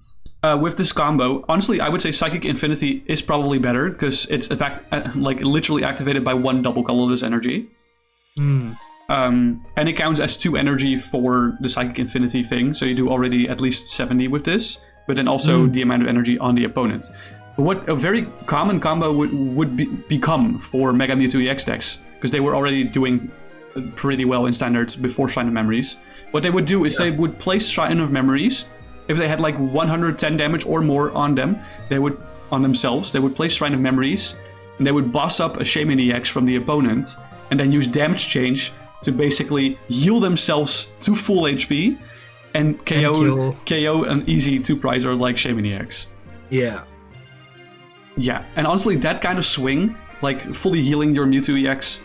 with this combo, honestly, I would say Psychic Infinity is probably better because it's like literally activated by 1 double colorless energy. And it counts as 2 energy for the Psychic Infinity thing, so you do already at least 70 with this, but then also the amount of energy on the opponent. What a very common combo would become for Mega Mewtwo EX decks, because they were already doing pretty well in standards before Shrine of Memories. What they would do is they would place Shrine of Memories. If they had like 110 damage or more on them, they would place Shrine of Memories, and they would boss up a Shaman EX from the opponent, and then use damage change to basically heal themselves to full HP and KO an easy 2-prizer like Shaman EX. Yeah. Yeah, and honestly, that kind of swing, like fully healing your Mewtwo EX,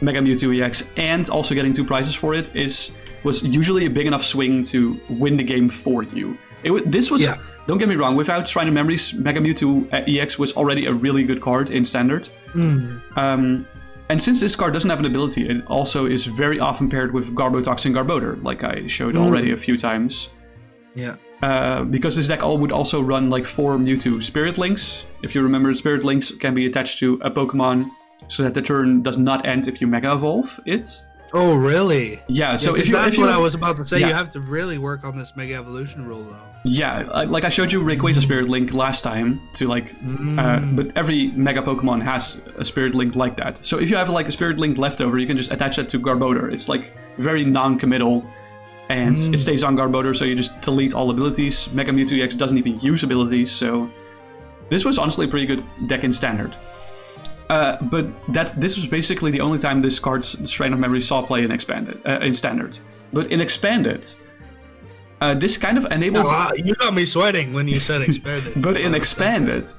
Mega Mewtwo EX, and also getting 2 prizes for it was usually a big enough swing to win the game for you. Don't get me wrong, without Shrine of Memories, Mega Mewtwo EX was already a really good card in Standard. And since this card doesn't have an ability, it also is very often paired with Garbotox and Garbodor, like I showed already a few times. Yeah. Because this deck would also run like 4 Mewtwo Spirit Links. If you remember, Spirit Links can be attached to a Pokemon so that the turn does not end if you Mega Evolve it. Oh, really? Yeah, so if that's you what I was about to say. Yeah. You have to really work on this Mega Evolution rule, though. Yeah, like I showed you Rayquaza Spirit Link last time to like, but every Mega Pokemon has a Spirit Link like that. So if you have like a Spirit Link left over, you can just attach that to Garbodor. It's like very non-committal, and it stays on Garbodor, so you just delete all abilities. Mega Mewtwo EX doesn't even use abilities, so this was honestly a pretty good deck in Standard. But this was basically the only time this card's Shrine of Memory saw play in Standard. But in Expanded, this kind of enables... Oh, you got me sweating when you said Expanded. But in Expanded,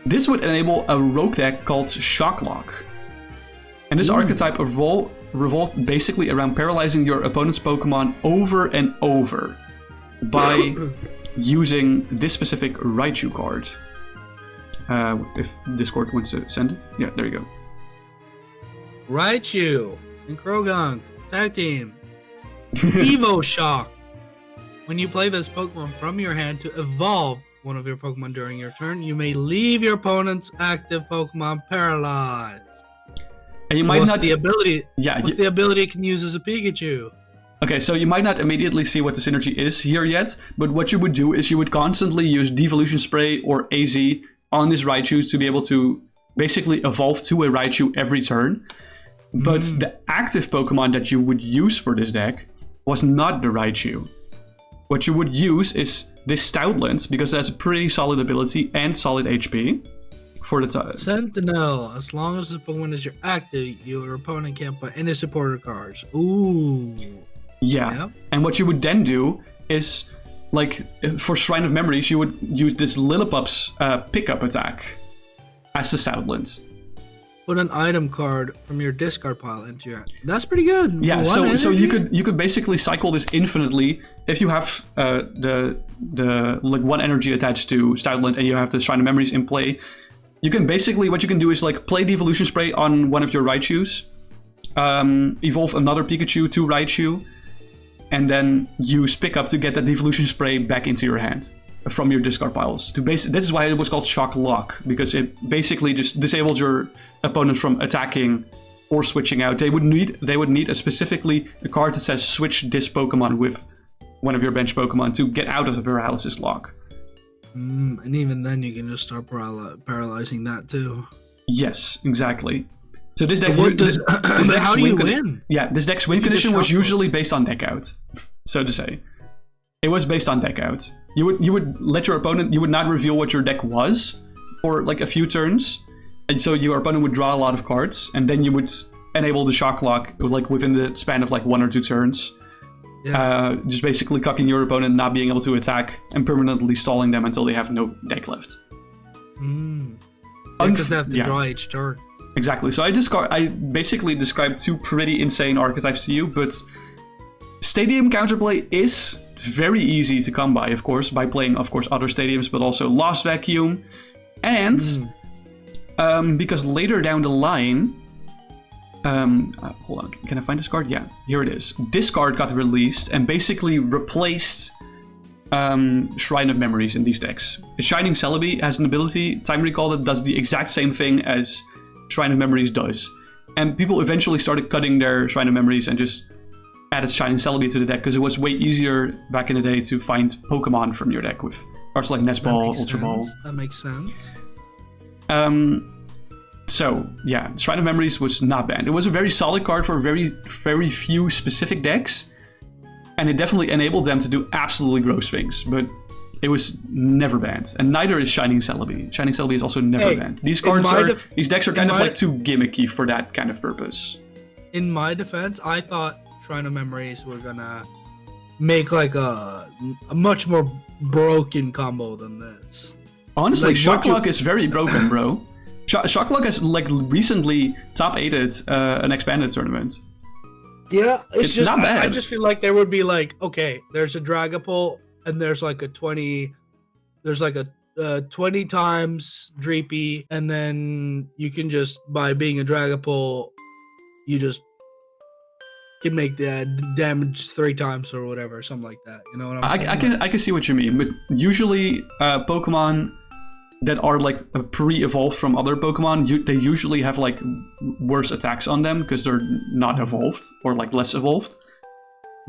this would enable a rogue deck called Shocklock. And this archetype revolved basically around paralyzing your opponent's Pokemon over and over by using this specific Raichu card. If Discord wants to send it. Yeah, there you go. Raichu and Krogunk, tag team. Evo Shock. When you play this Pokemon from your hand to evolve one of your Pokemon during your turn, you may leave your opponent's active Pokemon paralyzed. And you might not... the ability? Yeah. What's the ability it can use as a Pikachu? Okay, so you might not immediately see what the synergy is here yet, but what you would do is you would constantly use Devolution Spray or AZ on this Raichu to be able to basically evolve to a Raichu every turn. But the active Pokemon that you would use for this deck was not the Raichu. What you would use is this Stoutland, because it has a pretty solid ability and solid HP for the time. Sentinel. As long as the Pokemon is your active, your opponent can't play any supporter cards. Ooh. Yeah. Yep. And what you would then do is, like, for Shrine of Memories, you would use this Lillipup's pickup attack as the Stoutland. Put an item card from your discard pile into your hand. That's pretty good. Yeah, so you could basically cycle this infinitely if you have the like one energy attached to Stoutland and you have the Shrine of Memories in play. You can basically, what you can do is like play Devolution Spray on one of your Raichus, evolve another Pikachu to Raichu, and then use pickup to get that Devolution Spray back into your hand from your discard piles. This is why it was called Shock Lock, because it basically just disabled your opponent from attacking or switching out. They would need specifically a card that says switch this Pokemon with one of your bench Pokemon to get out of the paralysis lock. And even then you can just start paralyzing that too. Yes, exactly. So this deck, how do you win? Yeah, this deck's win condition was usually based on deck out, so to say. It was based on deck out. You would let your opponent, you would not reveal what your deck was for like a few turns, and so your opponent would draw a lot of cards, and then you would enable the Shock Lock like within the span of like 1 or 2 turns. Yeah. Just basically cucking your opponent, not being able to attack, and permanently stalling them until they have no deck left. Because they have to draw each turn. Exactly. So I basically described 2 pretty insane archetypes to you, but Stadium counterplay is very easy to come by, of course, by playing, of course, other stadiums, but also Lost Vacuum. And because later down the line, hold on, can I find this card? Yeah, here it is. This card got released and basically replaced Shrine of Memories in these decks. Shining Celebi has an ability, Time Recall, that does the exact same thing as Shrine of Memories does. And people eventually started cutting their Shrine of Memories and just added Shining Celebi to the deck because it was way easier back in the day to find Pokemon from your deck with cards like Nest Ball, Ultra Ball. That makes sense. So, yeah, Shrine of Memories was not banned. It was a very solid card for very, very few specific decks, and it definitely enabled them to do absolutely gross things, but it was never banned. And neither is Shining Celebi. Shining Celebi is also never banned. These decks are kind of like too gimmicky for that kind of purpose. In my defense, I thought Shrine of Memories were gonna make like a much more broken combo than this. Honestly, like, Shocklock is very broken, bro. Shocklock has like recently top 8'd an expanded tournament. Yeah, it's just not bad. I just feel like there would be like, okay, there's a Dragapult and there's like a 20 times Dreepy, and then you can just, by being a Dragapult, you just can make the damage 3 times or whatever, something like that. You know what I'm saying? I can see what you mean, but usually Pokemon that are like pre-evolved from other Pokemon, they usually have like worse attacks on them because they're not evolved or like less evolved.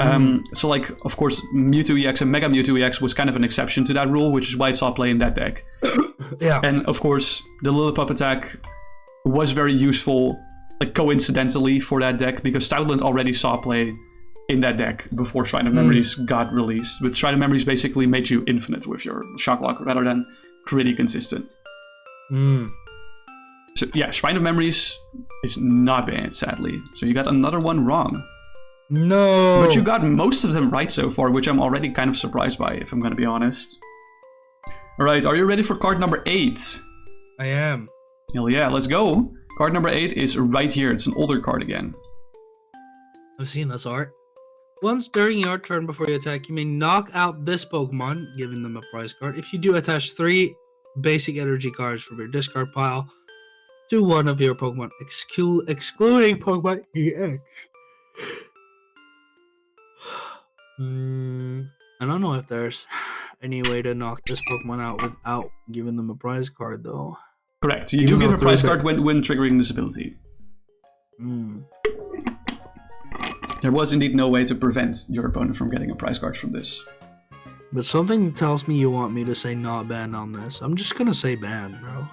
So like, of course, Mewtwo EX and Mega Mewtwo EX was kind of an exception to that rule, which is why it saw play in that deck. Yeah. And of course, the Lillipup attack was very useful, like coincidentally, for that deck, because Stoutland already saw play in that deck before Shrine of Memories got released. But Shrine of Memories basically made you infinite with your Shocklock rather than pretty consistent. So yeah, Shrine of Memories is not bad, sadly. So you got another one wrong. No. But you got most of them right so far, which I'm already kind of surprised by, if I'm going to be honest. Alright, are you ready for card number 8? I am. Hell yeah, let's go. Card number 8 is right here. It's an older card again. I've seen this art. Once during your turn before you attack, you may knock out this Pokemon, giving them a prize card. If you do, attach 3 basic energy cards from your discard pile to one of your Pokemon, excluding Pokemon EX. I don't know if there's any way to knock this Pokemon out without giving them a prize card, though. Correct. You do give a prize card when triggering this ability. There was indeed no way to prevent your opponent from getting a prize card from this. But something tells me you want me to say not banned on this. I'm just gonna say banned, bro.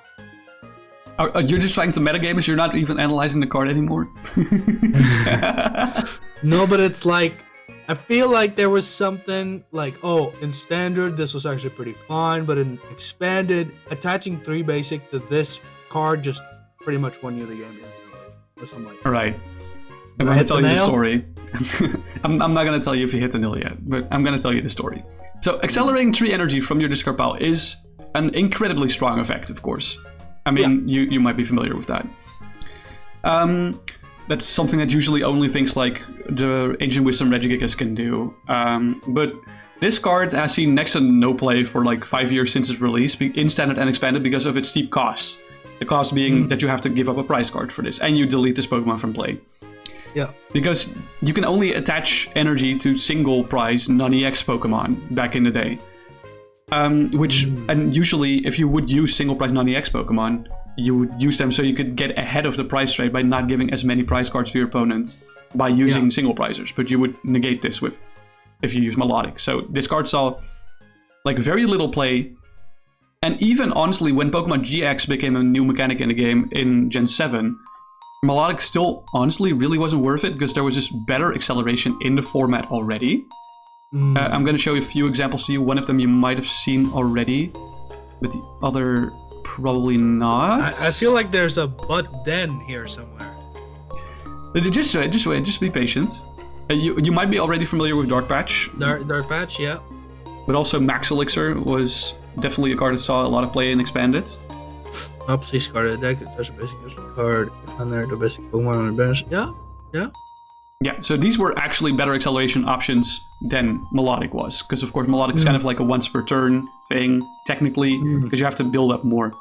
You're just trying to metagame us? You're not even analyzing the card anymore? No, but it's like, I feel like there was something like, oh, in standard, this was actually pretty fine, but in expanded, attaching 3 basic to this card just pretty much won you the game. That's what I'm like. Alright. I'm going to tell you the story. I'm not going to tell you if you hit the nail yet, but I'm going to tell you the story. So, accelerating 3 energy from your discard pile is an incredibly strong effect, of course. I mean, you might be familiar with that. That's something that usually only things like the Ancient Wisdom Regigigas can do. But this card has seen next to no play for like 5 years since its release, in standard and expanded, because of its steep costs. The cost being that you have to give up a prize card for this, and you delete this Pokemon from play. Yeah. Because you can only attach energy to single prize non-EX Pokemon back in the day. And usually, if you would use single prize non-EX Pokemon, you would use them so you could get ahead of the prize trade by not giving as many prize cards to your opponents by using single prizers. But you would negate this with if you use Melodic. So this card saw like very little play. And even honestly, when Pokemon GX became a new mechanic in the game in Gen 7, Melodic still honestly really wasn't worth it because there was just better acceleration in the format already. I'm going to show you a few examples to you. One of them you might have seen already, but the other probably not. I feel like there's a but then here somewhere. But just wait, just be patient. You might be already familiar with Dark Patch. Dark Patch, yeah. But also Max Elixir was definitely a card that saw a lot of play in Expanded. Oops, discarded deck, touch a basic card, and there the basic Pokemon on the bench. Yeah. So these were actually better acceleration options than Melodic was, because of course Melodic is kind of like a once per turn thing, technically, because you have to build up more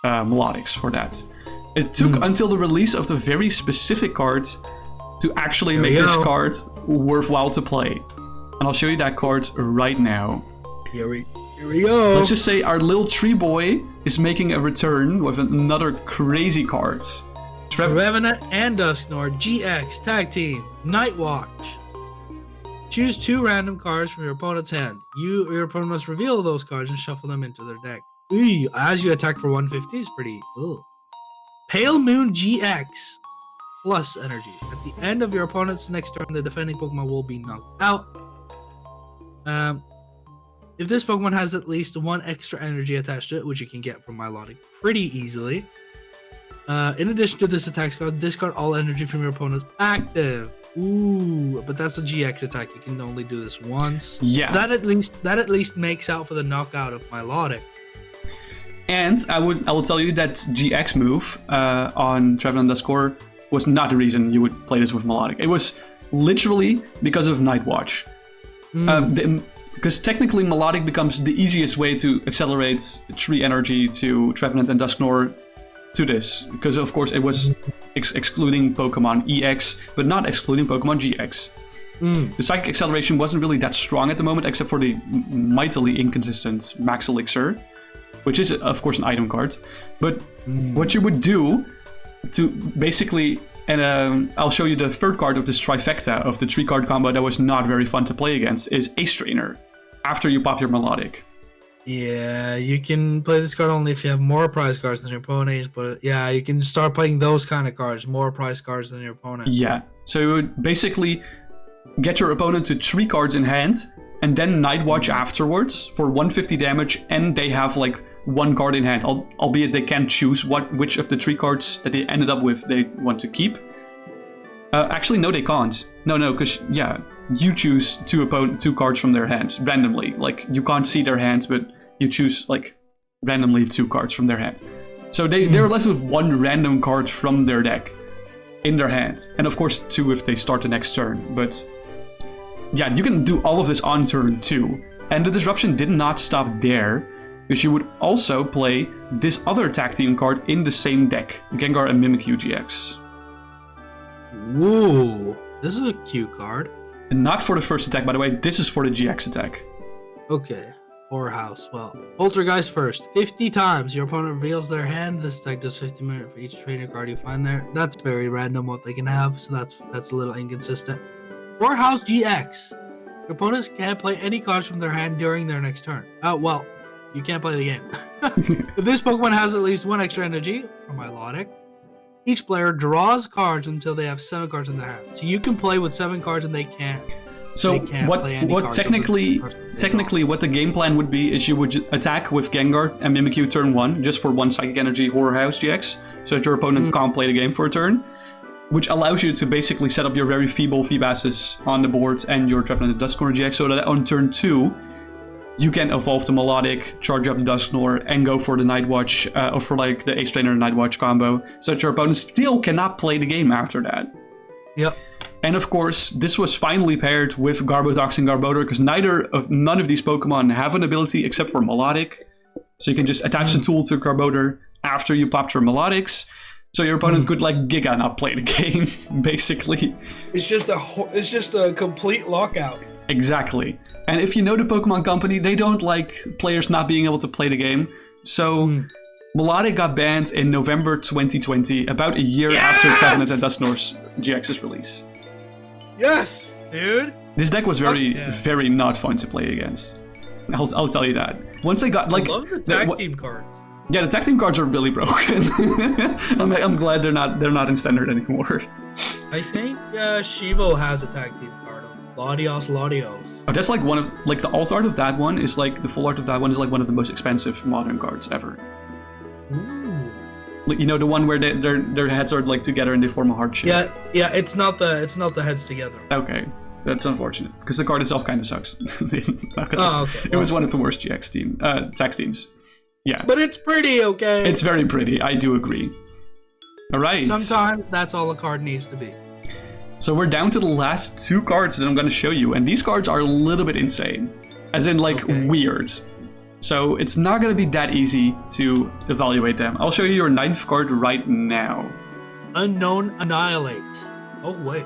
Melodics for that. It took until the release of the very specific card to actually make this card worthwhile to play. And I'll show you that card right now. Here we go. Let's just say our little tree boy is making a return with another crazy card. Trevenant and Dusknoir GX Tag Team Night Watch. Choose 2 random cards from your opponent's hand. Your opponent must reveal those cards and shuffle them into their deck. Ooh, as you attack for 150 is pretty. Ugh. Pale Moon GX plus energy. At the end of your opponent's next turn, the defending Pokemon will be knocked out. If this Pokemon has at least 1 extra energy attached to it, which you can get from Milotic pretty easily. In addition to this attack card, discard all energy from your opponent's active. Ooh, but that's a GX attack. You can only do this once. Yeah. That at least makes out for the knockout of Milotic. And I will tell you that GX move on Trevenant Dusknoir was not the reason you would play this with Melodic. It was literally because of Night Watch. Because technically Melodic becomes the easiest way to accelerate tree energy to Trevenant and Dusknoir to this. Because of course it was excluding Pokemon EX, but not excluding Pokemon GX. The Psychic Acceleration wasn't really that strong at the moment, except for the mightily inconsistent Max Elixir, which is of course an item card. But what you would do to basically And I'll show you the third card of this trifecta of the 3-card combo that was not very fun to play against is Ace Trainer, after you pop your Melodic. Yeah, you can play this card only if you have more prize cards than your opponent, but yeah, you can start playing those kind of cards, more prize cards than your opponent. Yeah, so you would basically get your opponent to 3 cards in hand, and then Night Watch afterwards for 150 damage, and they have like 1 card in hand, albeit they can't choose which of the 3 cards that they ended up with they want to keep. Actually, no, they can't. No, because, yeah, you choose 2 cards from their hands randomly. Like, you can't see their hands, but you choose, like, randomly 2 cards from their hand. So they're left with 1 random card from their deck in their hand. And, of course, 2 if they start the next turn. But, yeah, you can do all of this on turn 2. And the disruption did not stop there, because you would also play this other tag team card in the same deck, Gengar and Mimikyu GX. Ooh, this is a cute card. And not for the first attack, by the way, this is for the GX attack. Okay, Whorehouse. Well, Poltergeist first. 50 times your opponent reveals their hand. This attack does 50 minutes for each trainer card you find there. That's very random what they can have, so that's a little inconsistent. Whorehouse GX. Your opponents can't play any cards from their hand during their next turn. Well, you can't play the game. If this Pokemon has at least 1 extra energy, or Milotic, each player draws cards until they have 7 cards in their hand. So you can play with 7 cards and they can't. So they can't what play any what cards technically what the game plan would be is you would attack with Gengar and Mimikyu turn 1 just for 1 Psychic Energy Whorehouse GX, so that your opponents can't play the game for a turn, which allows you to basically set up your very feeble Feebasses on the board and your Trevenant Dusknoir GX, so that on turn 2 you can evolve the Melodic, charge up the Dusknoir, and go for the Night Watch, or for like the Ace Trainer Night Watch combo, so that your opponent still cannot play the game after that. Yep. And of course, this was finally paired with Garbotox and Garbodor, because none of these Pokemon have an ability except for Melodic. So you can just attach the tool to Garbodor after you popped your Melodics, so your opponent could like Giga not play the game, basically. It's just a complete lockout. Exactly. And if you know the Pokemon Company, they don't like players not being able to play the game. So Melodic got banned in November 2020, about a year after Trevenant and Dusknoir's GX's release. Yes, dude. This deck was very not fun to play against. I'll tell you that. Once I got like I love the tag team cards. Yeah, the tag team cards are really broken. I'm glad they're not in standard anymore. I think Shivo has a tag team card. Latios. Oh, that's like one of the alt art of that one is like the full art of that one is like one of the most expensive modern cards ever. Ooh. Like, you know, the one where their heads are like together and they form a heart shape. Yeah. It's not the heads together. Okay, that's unfortunate because the card itself kind of sucks. Okay. It was one of the worst GX tag teams. Yeah. But it's pretty, okay? It's very pretty. I do agree. All right. Sometimes that's all a card needs to be. So we're down to the last 2 cards that I'm going to show you, and these cards are a little bit insane, as in like weird. So it's not going to be that easy to evaluate them. I'll show you your 9th card right now. Unknown Annihilate. Oh wait.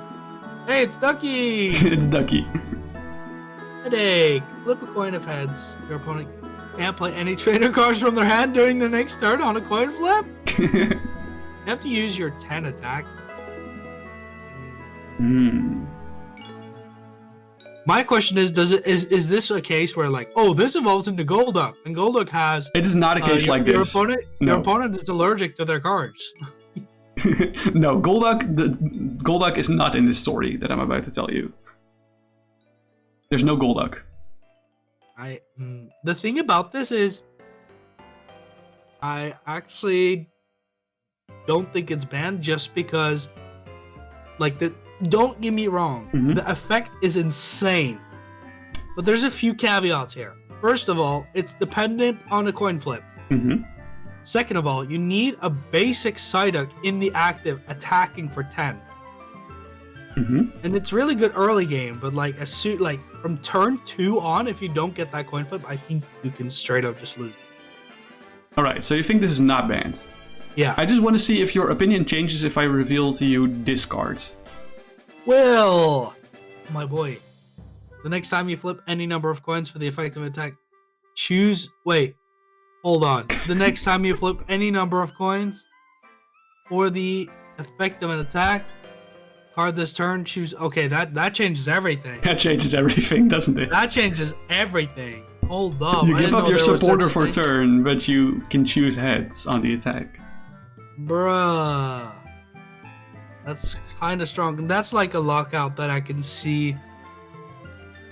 Hey, it's Ducky! It's Ducky. Headache. Flip a coin of heads. Your opponent can't play any trainer cards from their hand during their next turn on a coin flip. You have to use your 10 attack. My question is, is this a case where like, oh, this evolves into Golduck, and Golduck has... It is not a case like this. Your opponent is allergic to their cards. No, Golduck is not in this story that I'm about to tell you. There's no Golduck. The thing about this is, I actually don't think it's banned just because, like, don't get me wrong, the effect is insane. But there's a few caveats here. First of all, it's dependent on a coin flip. Second of all, you need a basic Psyduck in the active attacking for 10. And it's really good early game, but like from turn 2 on, if you don't get that coin flip, I think you can straight up just lose. Alright, so you think this is not banned? Yeah. I just want to see if your opinion changes if I reveal to you this card. Well, my boy, the next time you flip any number of coins for the effective attack, hold on. The next time you flip any number of coins for the effective an attack. Card this turn, choose. Okay, that changes everything. That changes everything, doesn't it? That changes everything. Hold up. You I give didn't up know your there was supporter such a for thing. turn, but you can choose heads on the attack. Bruh. That's kind of strong. And that's like a lockout that I can see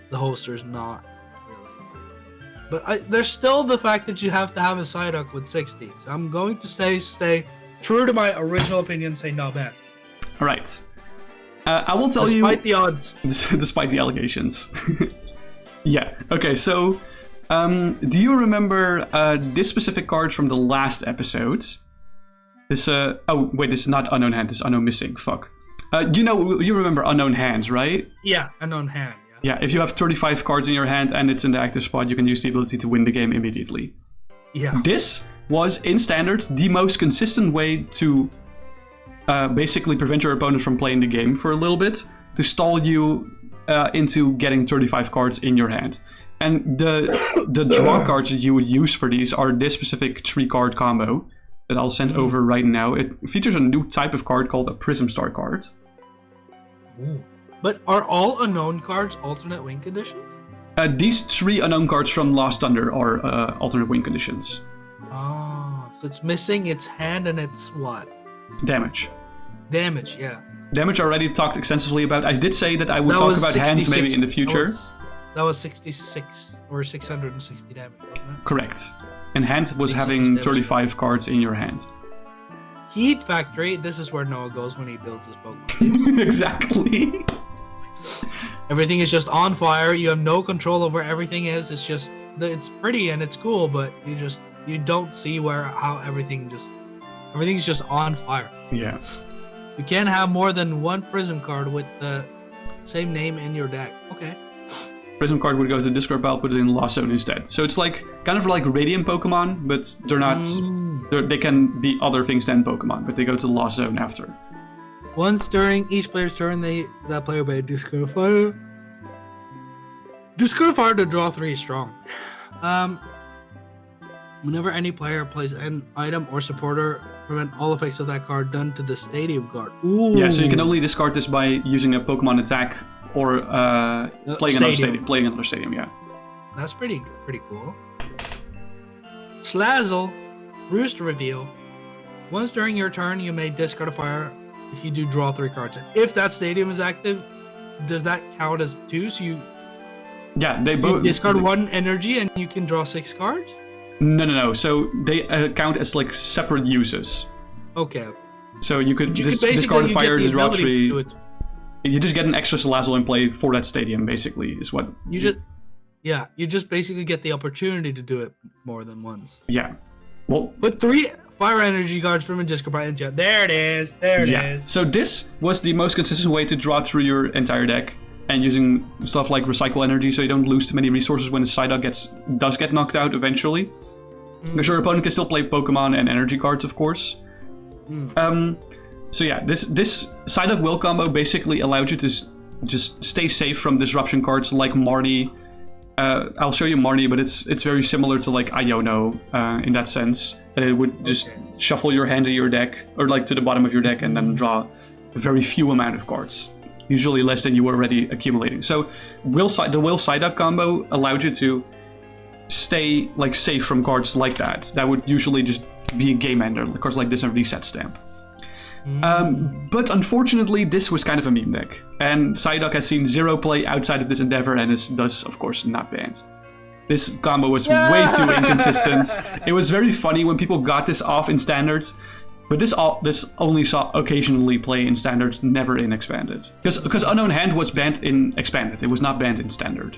the holster's not really. But there's still the fact that you have to have a Psyduck with 60. So I'm going to stay true to my original opinion, say no ban. All right. I will tell Despite the odds. Despite the allegations. Yeah. Okay, so do you remember this specific card from the last episode? This, oh, wait, this is not Unknown Hand, this is Unknown Missing. Fuck. You remember Unknown Hand, right? Yeah, Unknown Hand. Yeah, if you have 35 cards in your hand and it's in the active spot, you can use the ability to win the game immediately. Yeah. This was, in Standard, the most consistent way to basically prevent your opponent from playing the game for a little bit, to stall you into getting 35 cards in your hand. And the draw cards that you would use for these are this specific 3-card combo that I'll send over right now. It features a new type of card called a Prism Star card. Ooh. But are all unknown cards alternate win conditions? These 3 unknown cards from Lost Thunder are alternate win conditions. Oh, so it's missing its hand and it's what? Damage. Damage, yeah. Damage I already talked extensively about. I did say that I would talk about hands maybe in the future. That was 66 or 660 damage, wasn't it? Correct. And hand was having 35 cards in your hand. Heat Factory, this is where Noah goes when he builds his Pokemon. Exactly. Everything is just on fire. You have no control over where everything is. It's just, it's pretty and it's cool, but you don't see how everything's just on fire. Yeah. You can't have more than one Prism card with the same name in your deck. Okay. Prism card would go to the discard pile, put it in Lost Zone instead. So it's like kind of like Radiant Pokemon, but they're not. They can be other things than Pokemon, but they go to the Lost Zone after. Once during each player's turn, that player may discard fire. Discard fire to draw 3 is strong. Whenever any player plays an item or supporter, prevent all effects of that card done to the stadium card. Ooh. Yeah, so you can only discard this by using a Pokemon attack or playing another stadium. Yeah. That's pretty cool. Slazzle, Roost Reveal. Once during your turn, you may discard a fire if you do draw 3 cards. If that stadium is active, does that count as 2? So you they both discard 1 energy and you can draw 6 cards? No. So they count as like separate uses. Okay. So you could discard a fire to draw 3. You just get an extra Salazzle in play for that stadium, basically, is what you just basically get the opportunity to do it more than once. Yeah. Well, put 3 fire energy cards from a discard pile into it. There it is. There it is. So this was the most consistent way to draw through your entire deck, and using stuff like recycle energy so you don't lose too many resources when the Psyduck does get knocked out eventually. Because your opponent can still play Pokemon and energy cards, of course. So yeah, this Psyduck Will combo basically allowed you to just stay safe from disruption cards like Marnie. I'll show you Marnie, but it's very similar to like Iono in that sense. That it would just shuffle your hand to your deck, or like to the bottom of your deck, and then draw a very few amount of cards. Usually less than you were already accumulating. So the Will Psyduck combo allowed you to stay like safe from cards like that. That would usually just be a game ender, cards like this and Reset Stamp. But unfortunately, this was kind of a meme deck, and Psyduck has seen 0 play outside of this endeavor and is thus, of course, not banned. This combo was way too inconsistent. It was very funny when people got this off in Standards, but this only saw occasionally play in Standard, never in Expanded. Because Unknown Hand was banned in Expanded, it was not banned in Standard.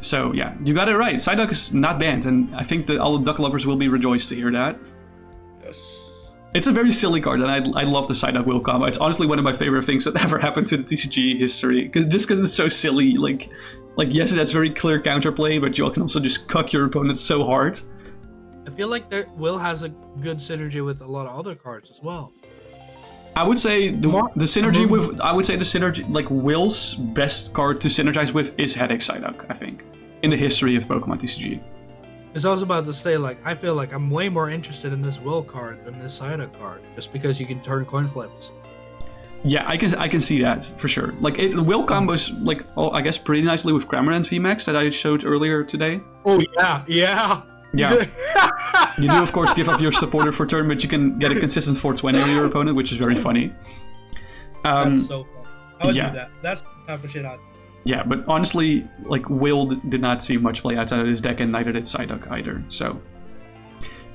So yeah, you got it right. Psyduck is not banned, and I think that all the duck lovers will be rejoiced to hear that. Yes. It's a very silly card, and I love the Psyduck Will combo. It's honestly one of my favorite things that ever happened to the TCG history, just because it's so silly. Like yes, it has very clear counterplay, but you can also just cuck your opponent so hard. I feel like Will has a good synergy with a lot of other cards as well. I would say the synergy with like Will's best card to synergize with is Headache Psyduck, I think, in the history of Pokemon TCG. Because I was about to say, like, I feel like I'm way more interested in this will card than this Psyduck card, just because you can turn coin flips. Yeah, I can see that for sure. Like the will combos, like I guess pretty nicely with Cramorant VMAX that I showed earlier today. Oh yeah. You do of course give up your supporter for turn, but you can get a consistent 420 on your opponent, which is very funny. That's so funny. I would do yeah. that. That's the type of shit I'd do. Yeah, but honestly, like Will did not see much play outside of his deck, and neither did Psyduck either. So,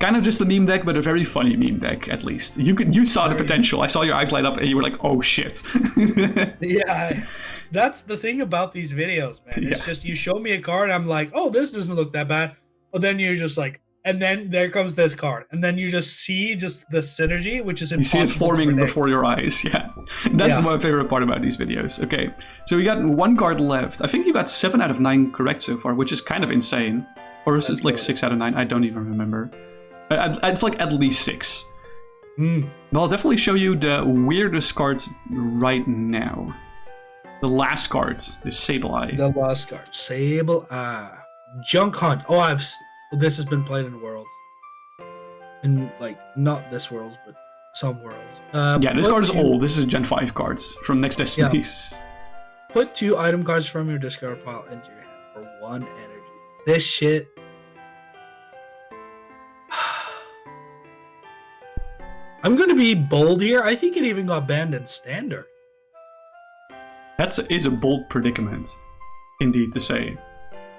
kind of just a meme deck, but a very funny meme deck at least. You saw the potential. I saw your eyes light up, and you were like, "Oh shit!" Yeah, that's the thing about these videos, man. It's just you show me a card, I'm like, "Oh, this doesn't look that bad," but then you're just like, and then there comes this card, and then you just see the synergy, which is impossible. You see it forming before your eyes. Yeah, that's my favorite part about these videos. Okay, so we got one card left. I think you got 7 out of 9 correct so far, which is kind of insane. Or is it like 6 out of 9? I don't even remember. It's like at least 6. But I'll definitely show you the weirdest cards right now. The last card is Sableye. The last card, Sableye. Junk Hunt. Oh, this has been played in Worlds. In like not this Worlds, but some Worlds. Yeah, this card is old. This is a Gen 5 card from Next Destinies. Yeah. Put 2 item cards from your discard pile into your hand for 1 energy. This shit. I'm gonna be bold here. I think it even got banned in Standard. That is a bold predicament, indeed, to say.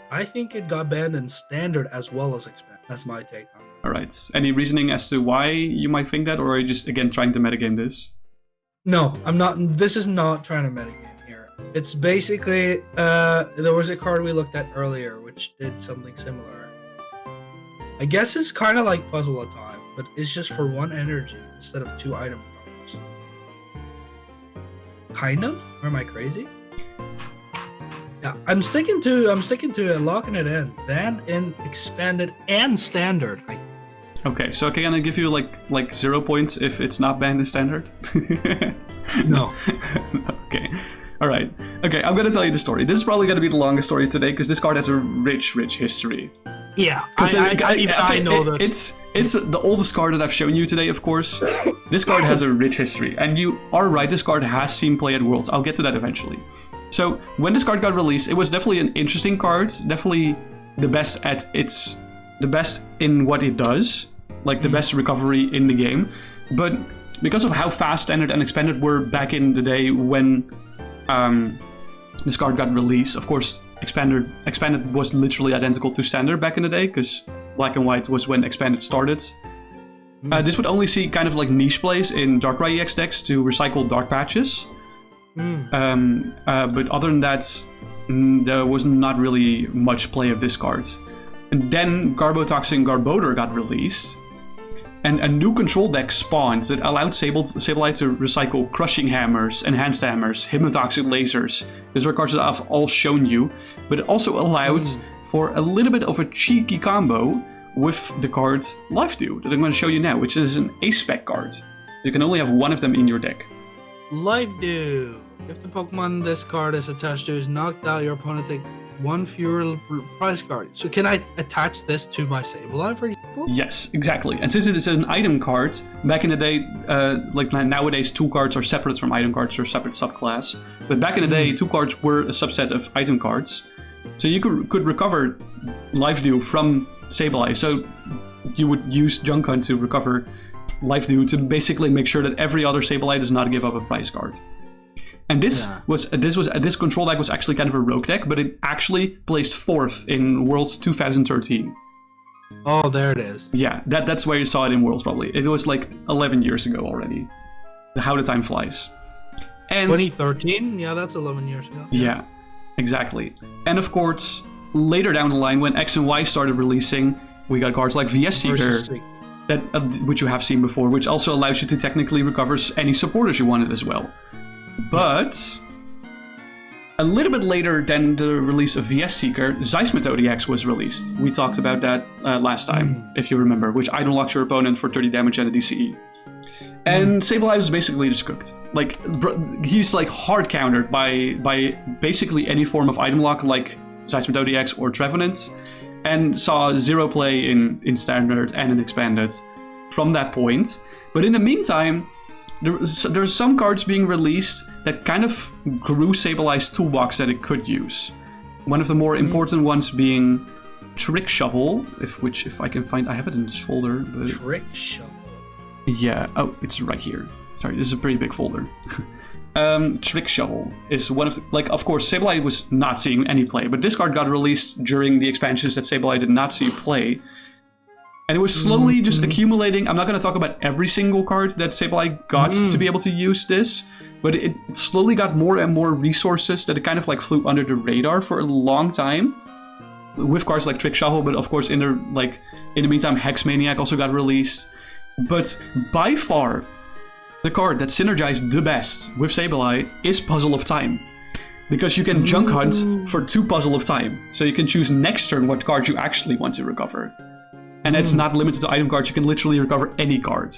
I think it got banned in Standard as well as Expand. That's my take on it. Alright. Any reasoning as to why you might think that, or are you just, again, trying to metagame this? No, I'm not. This is not trying to metagame here. It's basically, there was a card we looked at earlier, which did something similar. I guess it's kind of like Puzzle of Time, but it's just for 1 energy instead of 2 item cards. Kind of? Or am I crazy? Yeah, I'm sticking to it, locking it in. Banned in Expanded and Standard. Okay, so can I give you like 0 points if it's not banned in Standard? No. Okay. Alright. Okay, I'm gonna tell you the story. This is probably gonna be the longest story today because this card has a rich history. Yeah, I know this. It's the oldest card that I've shown you today, of course. This card has a rich history, and you are right, this card has seen play at Worlds. I'll get to that eventually. So, when this card got released, it was definitely an interesting card, definitely the best in what it does, like the best recovery in the game. But because of how fast Standard and Expanded were back in the day when this card got released, of course, Expanded was literally identical to Standard back in the day, because Black and White was when Expanded started. This would only see kind of like niche plays in Darkrai EX decks to recycle Dark Patches. But other than that, there was not really much play of this card. And then Garbotoxin Garbodor got released, and a new control deck spawned that allowed Sableye to recycle Crushing Hammers, Enhanced Hammers, Hypnotoxic Lasers. These are cards that I've all shown you, but it also allowed for a little bit of a cheeky combo with the card Life Dew that I'm going to show you now, which is an A-Spec card. You can only have 1 of them in your deck. Life Dew. If the Pokemon this card is attached to is knocked out, your opponent takes 1 fewer prize card. So can I attach this to my Sableye, for example? Yes, exactly. And since it is an item card, back in the day, like nowadays, 2 cards are separate from item cards or separate subclass. But back in the day, 2 cards were a subset of item cards. So you could recover Life Dew from Sableye. So you would use Junk Hunt to recover Life Dew to basically make sure that every other Sableye does not give up a prize card. And this control deck was actually kind of a rogue deck, but it actually placed 4th in Worlds 2013. Oh, there it is. Yeah, that's where you saw it in Worlds probably. It was like 11 years ago already. How the time flies. And 2013? Yeah, that's 11 years ago. Yeah, exactly. And of course, later down the line, when X and Y started releasing, we got cards like VS Seeker, that which you have seen before, which also allows you to technically recover any supporters you wanted as well. But a little bit later than the release of VS Seeker, Seismitoad EX was released. We talked about that last time, if you remember, which item locks your opponent for 30 damage and a DCE. And Sableye was basically just cooked. Like, he's like hard countered by basically any form of item lock, like Seismitoad EX or Trevenant. and saw zero play in Standard and in Expanded from that point. But in the meantime, there's some cards being released that kind of grew Sablei's toolbox that it could use. One of the more important ones being Trick Shovel, if I can find, I have it in this folder. But Trick Shovel. Yeah. Oh, it's right here. Sorry, this is a pretty big folder. Trick Shovel is one of the, like, of course, Sableye was not seeing any play, but this card got released during the expansions that Sableye did not see play. And it was slowly just accumulating. I'm not going to talk about every single card that Sableye got to be able to use this, but it slowly got more and more resources that it kind of like flew under the radar for a long time. With cards like Trick Shovel, but of course in the meantime, Hex Maniac also got released. But by far, the card that synergized the best with Sableye is Puzzle of Time. Because you can junk hunt for 2 Puzzle of Time. So you can choose next turn what card you actually want to recover. And it's not limited to item cards, you can literally recover any card.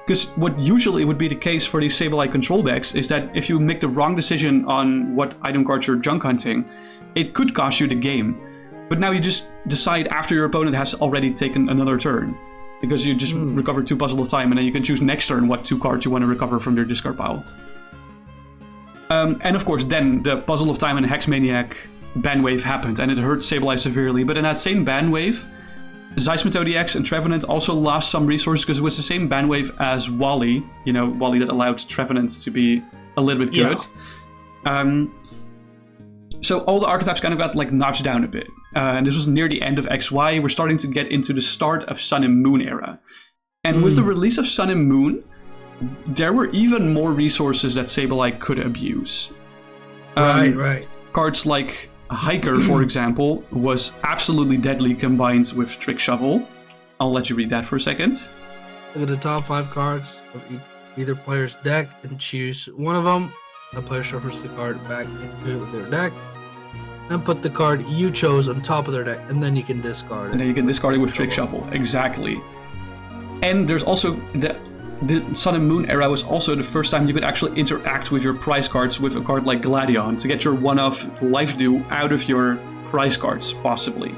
Because what usually would be the case for these Sableye control decks is that if you make the wrong decision on what item cards you're junk hunting, it could cost you the game. But now you just decide after your opponent has already taken another turn. Because you just recover 2 Puzzle of Time, and then you can choose next turn what 2 cards you want to recover from your discard pile. And of course, then the Puzzle of Time and Hex Maniac ban wave happened, and it hurt Sableye severely. But in that same ban wave, Zeismetode X and Trevenant also lost some resources because it was the same ban wave as Wally. You know, Wally that allowed Trevenant to be a little bit good. Yeah. So all the archetypes kind of got like notched down a bit. And this was near the end of XY. We're starting to get into the start of Sun and Moon era. And with the release of Sun and Moon, there were even more resources that Sableye could abuse. Right. Cards like Hiker, for example, was absolutely deadly combined with Trick Shovel. I'll let you read that for a second. Look at the top 5 cards of either player's deck and choose one of them. The player shuffles the card back into their deck. And put the card you chose on top of their deck, and then you can discard it. And then you can discard it with Trick Shuffle, exactly. And there's also the Sun and Moon era was also the first time you could actually interact with your prize cards with a card like Gladion to get your one-off life dew out of your prize cards, possibly.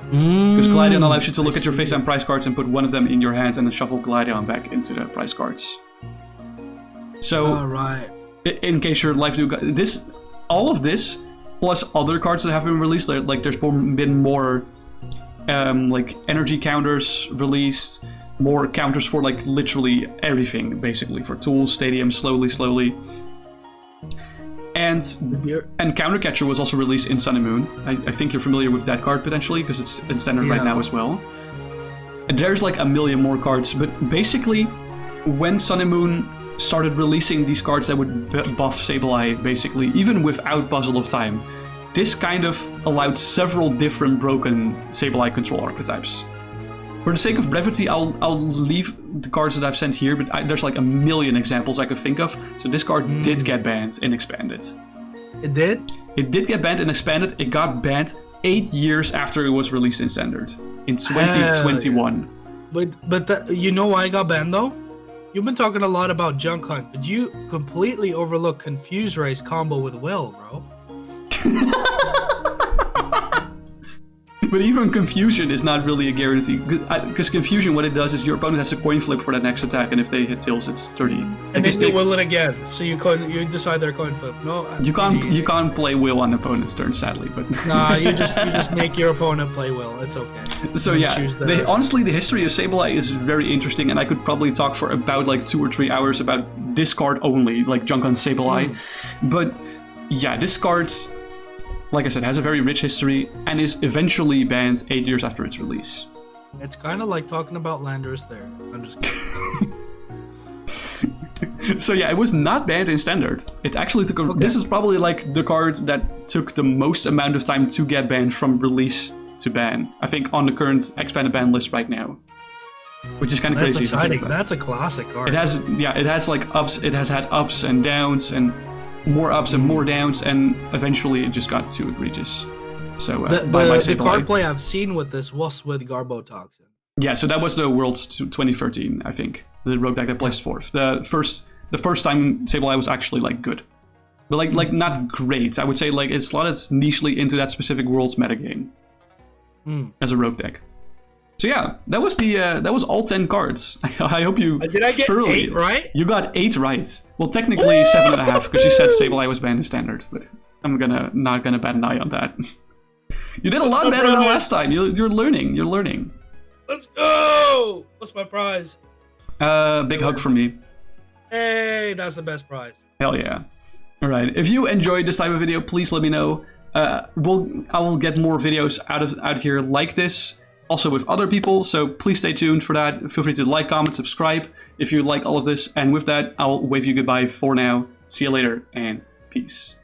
Because Gladion allows you to look at your face-down prize cards and put one of them in your hand and then shuffle Gladion back into the prize cards. So, in case your life dew, all of this, plus other cards that have been released, like there's been more like energy counters released, more counters for like literally everything, basically, for tools, stadium, slowly. And Countercatcher was also released in Sun and Moon. I think you're familiar with that card potentially, because it's in Standard right now as well. And there's like a million more cards, but basically, when Sun and Moon started releasing these cards that would buff Sableye, basically, even without Puzzle of Time, this kind of allowed several different broken Sableye control archetypes. For the sake of brevity, I'll leave the cards that I've sent here, but there's like a million examples I could think of. So this card did get banned in Expanded. It did? It did get banned in Expanded. It got banned 8 years after it was released in Standard, in 2021. But you know why it got banned though? You've been talking a lot about Junk Hunt, but you completely overlook Confuse Ray's combo with Will, bro. But even Confusion is not really a guarantee. Because Confusion, what it does is your opponent has a coin flip for that next attack, and if they hit tails, it's 30. And then you will it again, so you decide their coin flip. No, you can't play Will on opponent's turn, sadly. But nah, you just make your opponent play Will. It's okay. So yeah, honestly, the history of Sableye is very interesting, and I could probably talk for about like 2 or 3 hours about this card only, like Junk on Sableye. But yeah, this card, like I said, has a very rich history and is eventually banned 8 years after its release. It's kind of like talking about Landers there. I'm just kidding. So yeah, it was not banned in Standard. It actually took this is probably like the card that took the most amount of time to get banned from release to ban. I think on the current expanded ban list right now. Which is kind of crazy. That's exciting. That's a classic card. It has like ups, it has had ups and downs and more ups and more downs, and eventually it just got too egregious. So the card play I've seen with this was with Garbotoxin. Yeah, so that was the Worlds 2013, I think. The rogue deck that placed fourth. The first time Sableye was actually like good, but like not great. I would say like it slotted nichely into that specific Worlds metagame. as a rogue deck. So yeah, that was all 10 cards. I hope you Did I get thoroughly... 8 right? You got 8 right. Well, technically 7.5 because you said Sableye was banned in standard, but I'm not gonna bat an eye on that. You did a lot better than last time. You're learning. You're learning. Let's go! What's my prize? Big hug from me. Hey, that's the best prize. Hell yeah. All right. If you enjoyed this type of video, please let me know. I will get more videos out here like this, also with other people. So please stay tuned for that. Feel free to like, comment, subscribe if you like all of this. And with that, I'll wave you goodbye for now. See you later and peace.